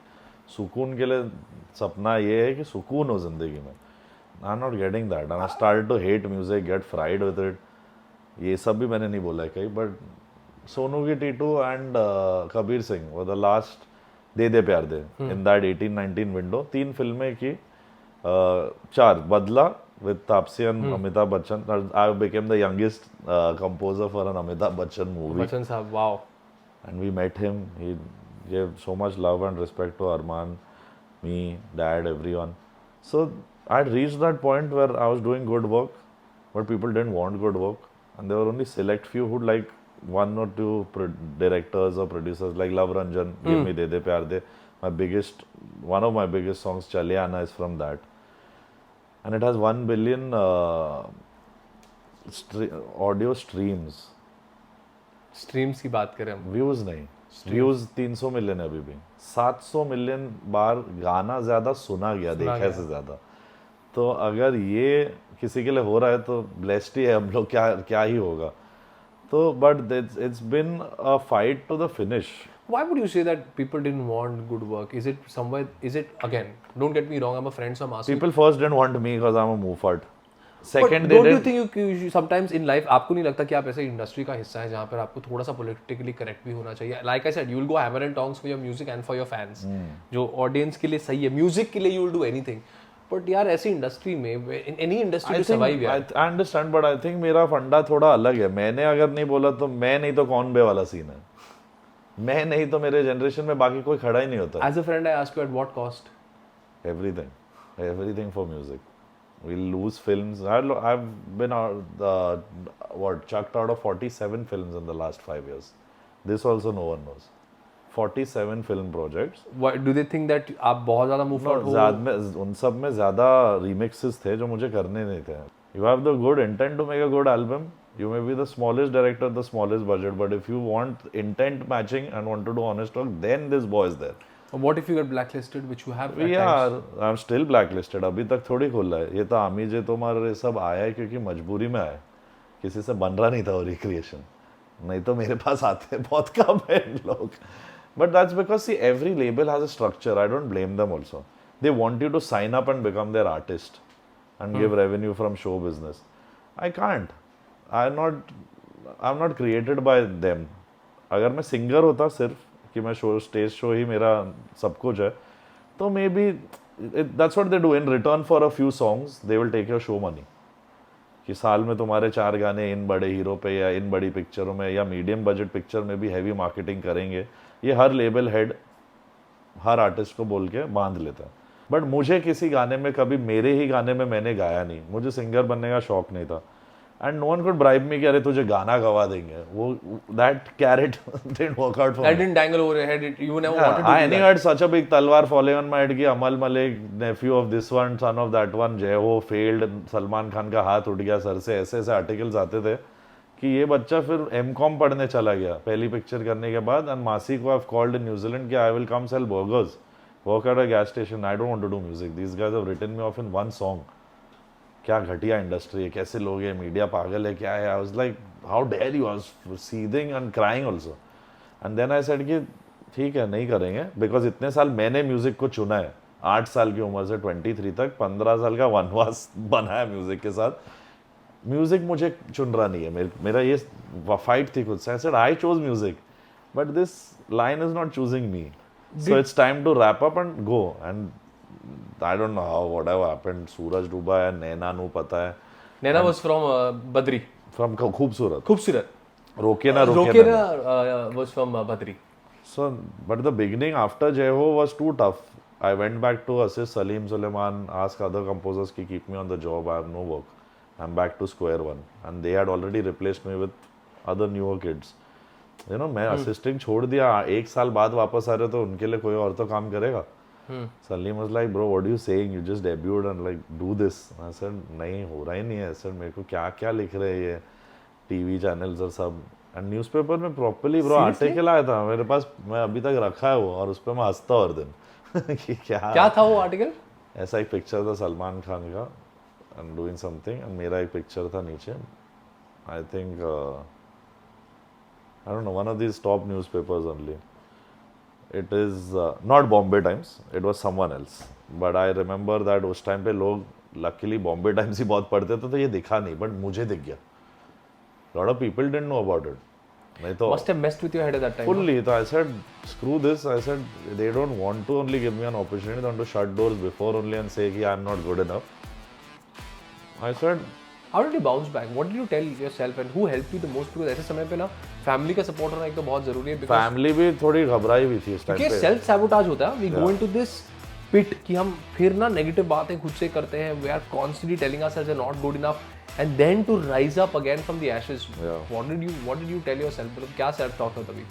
सुकून के लिए सपना ये है कि सुकून हो जिंदगी में. I'm not getting that, and I started to hate music, get fried with it. ये सब भी मैंने नहीं बोला है कहीं, but सोनू की Titu and Kabir Singh were the last दे दे प्यार दे in that 18-19 window. 3 फिल्में की, 4 बदला with Taapsee and Amitabh Bachchan. I became the youngest composer for an Amitabh Bachchan movie. Bachchan Saab, wow. And we met him. He gave so much love and respect to Arman, me, dad, everyone. So I had reached that point where I was doing good work, but people didn't want good work. And there were only select few who like 1 or 2 directors or producers, like Love Ranjan, Give Me De De Pyar De. One of my biggest songs, Chale Aana, is from that. And it has 1 billion audio streams. Streams की बात करें हम. Views नहीं, views 300 million है अभी भी. 700 million बार गाना ज्यादा सुना गया देखा से ज्यादा. तो अगर ये किसी के लिए हो रहा है तो ब्लेस्ड ही है हम लोग. क्या ही होगा. तो but it's been a fight to the finish. Why would you say that people didn't want good work? Is it somewhere? Is it again? Don't get me wrong. I'm a friend, so I'm asking. People first didn't want me because I'm a Mufat. But Second, they don't you did. think you sometimes in life आपको नहीं लगता कि आप ऐसे industry का हिस्सा है जहाँ पर आपको थोड़ा सा politically correct भी होना चाहिए? Like I said, you will go hammer and tongs for your music and for your fans. जो audience के लिए सही है, music के लिए you will do anything. But यार ऐसी इंडस्ट्री में, in any industry to survive यार. I understand, but I think मेरा फंडा थोड़ा अलग है. मैंने अगर नहीं बोला तो मैं नहीं तो कौन बे वाला सीन है. मैं नहीं तो मेरे जनरेशन में बाकी कोई खड़ा ही नहीं होता. As a friend, I ask you at what cost? Everything for music. We'll lose films. I've been chucked out of 47 films in the last 5 years. This also no one knows. 47 film projects. Why do they think that आप बहुत ज़्यादा move out हो? उन सब में ज़्यादा remixes थे जो मुझे करने नहीं थे. You have the good intent to make a good album. You may be the smallest director, the smallest budget, but if you want intent matching and want to do honest work, then this boy is there. What if you get blacklisted, which you have? We are. I'm still blacklisted. अभी तक थोड़ी खुला है. ये तो आमी जे तोमार ये सब आया है क्योंकि मजबूरी में आया. किसी से बन रहा नहीं था वो रिक्रिएशन. नहीं तो मेरे पास आते बहुत कम है लोग. But that's because see every label has a structure. I don't blame them also. They want you to sign up and become their artist and give revenue from show business. I can't. I'm not created by them. अगर मैं singer होता सिर्फ कि मैं stage show ही मेरा सब कुछ है तो maybe that's what they do. In return for a few songs they will take your show money. कि साल में तुम्हारे 4 गाने इन बड़े हीरो पे या इन बड़ी पिक्चरों में या मीडियम बजट पिक्चर में भी हैवी मार्केटिंग करेंगे. ये हर लेबल हेड हर आर्टिस्ट को बोल के बांध लेता है. बट मुझे किसी गाने में कभी मेरे ही गाने में मैंने गाया नहीं. मुझे सिंगर बनने का शौक नहीं था. And no one could bribe me कि अरे तुझे गाना गवा देंगे. वो that carrot didn't work out for me. That didn't dangle over your head. You never wanted to I do only that. had such a big talwar falling on my head कि अमल Malik, nephew of this one, son of that one, जय हो, failed, Salman Khan का हाथ उठ गया sir से. ऐसे articles आते थे कि ये बच्चा फिर M.Com पढ़ने चला गया पहली पिक्चर करने के बाद. एंड मासी को I've called in New Zealand कि I will come sell burgers. work at a gas station. I don't want to do music. These guys have written me off in one song. क्या घटिया industry है, कैसे लोग हैं, media पागल है, क्या है. I was like how dare you, I was seething and crying also. And then I said कि ठीक है नहीं करेंगे, बिकॉज इतने साल मैंने म्यूजिक को चुना है. 8 साल की उम्र से 23 तक 15 साल का वनवास बना है म्यूजिक के साथ. म्यूजिक मुझे चुन रहा नहीं है. मेरा ये फाइट थी खुद से. I said I chose music, but this line is not choosing me. So it's time to wrap up and go. And I don't know how, whatever happened. Suraj डूबा है, नैना नू पता है. Naina was from Badri. From खूबसूरत. Khubsurat. रोके ना Was from Badri. So, but the beginning after Jai Ho was too tough. I went back to assist Salim Suleiman, ask other composers to keep me on the job. I have no work. I'm back to square one. And they had already replaced me with other newer kids. You know, मैं assisting छोड़ दिया, 1 साल बाद वापस आ रहे तो उनके लिए कोई और तो काम करेगा. Salim was like, bro, what are you saying? You just debuted and like do this. I said, नहीं हो रहा ही नहीं है. I said, मेरे को क्या क्या लिख रहे हैं ये टीवी चैनल्स और सब. एंड न्यूज़पेपर में प्रॉपर्ली ब्रो आर्टिकल आया था मेरे पास, मैं अभी तक रखा है वो, और उस पर मैं हंसता हर दिन कि क्या था वो आर्टिकल. ऐसा एक पिक्चर था सलमान खान का एंड डूइंग समथिंग, एंड मेरा एक पिक्चर था नीचे. I think I don't know, one of these top newspapers only. It is not Bombay Times, it was someone else. But I remember that उस time पे लोग luckily Bombay Times ही बहुत पढ़ते थे तो ये दिखा नहीं, but मुझे दिख गया. Lot of people didn't know about it. नहीं तो Must have messed with your head at that time. fully. तो I said, screw this. I said, they don't want to only give me an opportunity, they want to shut doors before only and say कि I'm not good enough. I said, How did you bounce back? What did you tell yourself and who helped you the most? Because ऐसे समय पे ना family का support होना एक तो बहुत जरूरी है. फैमिली भी थोड़ी घबराई हुई थी इस टाइम पे. सेल्फ सैबोटाज होता है. वी गो इनटू दिस पिट कि हम फिर ना नेगेटिव बातें खुद से करते हैं. We are constantly telling ourselves are not good enough and then to rise up again from the ashes. What did you tell yourself? मतलब क्या सेल्फ टॉक था तभी?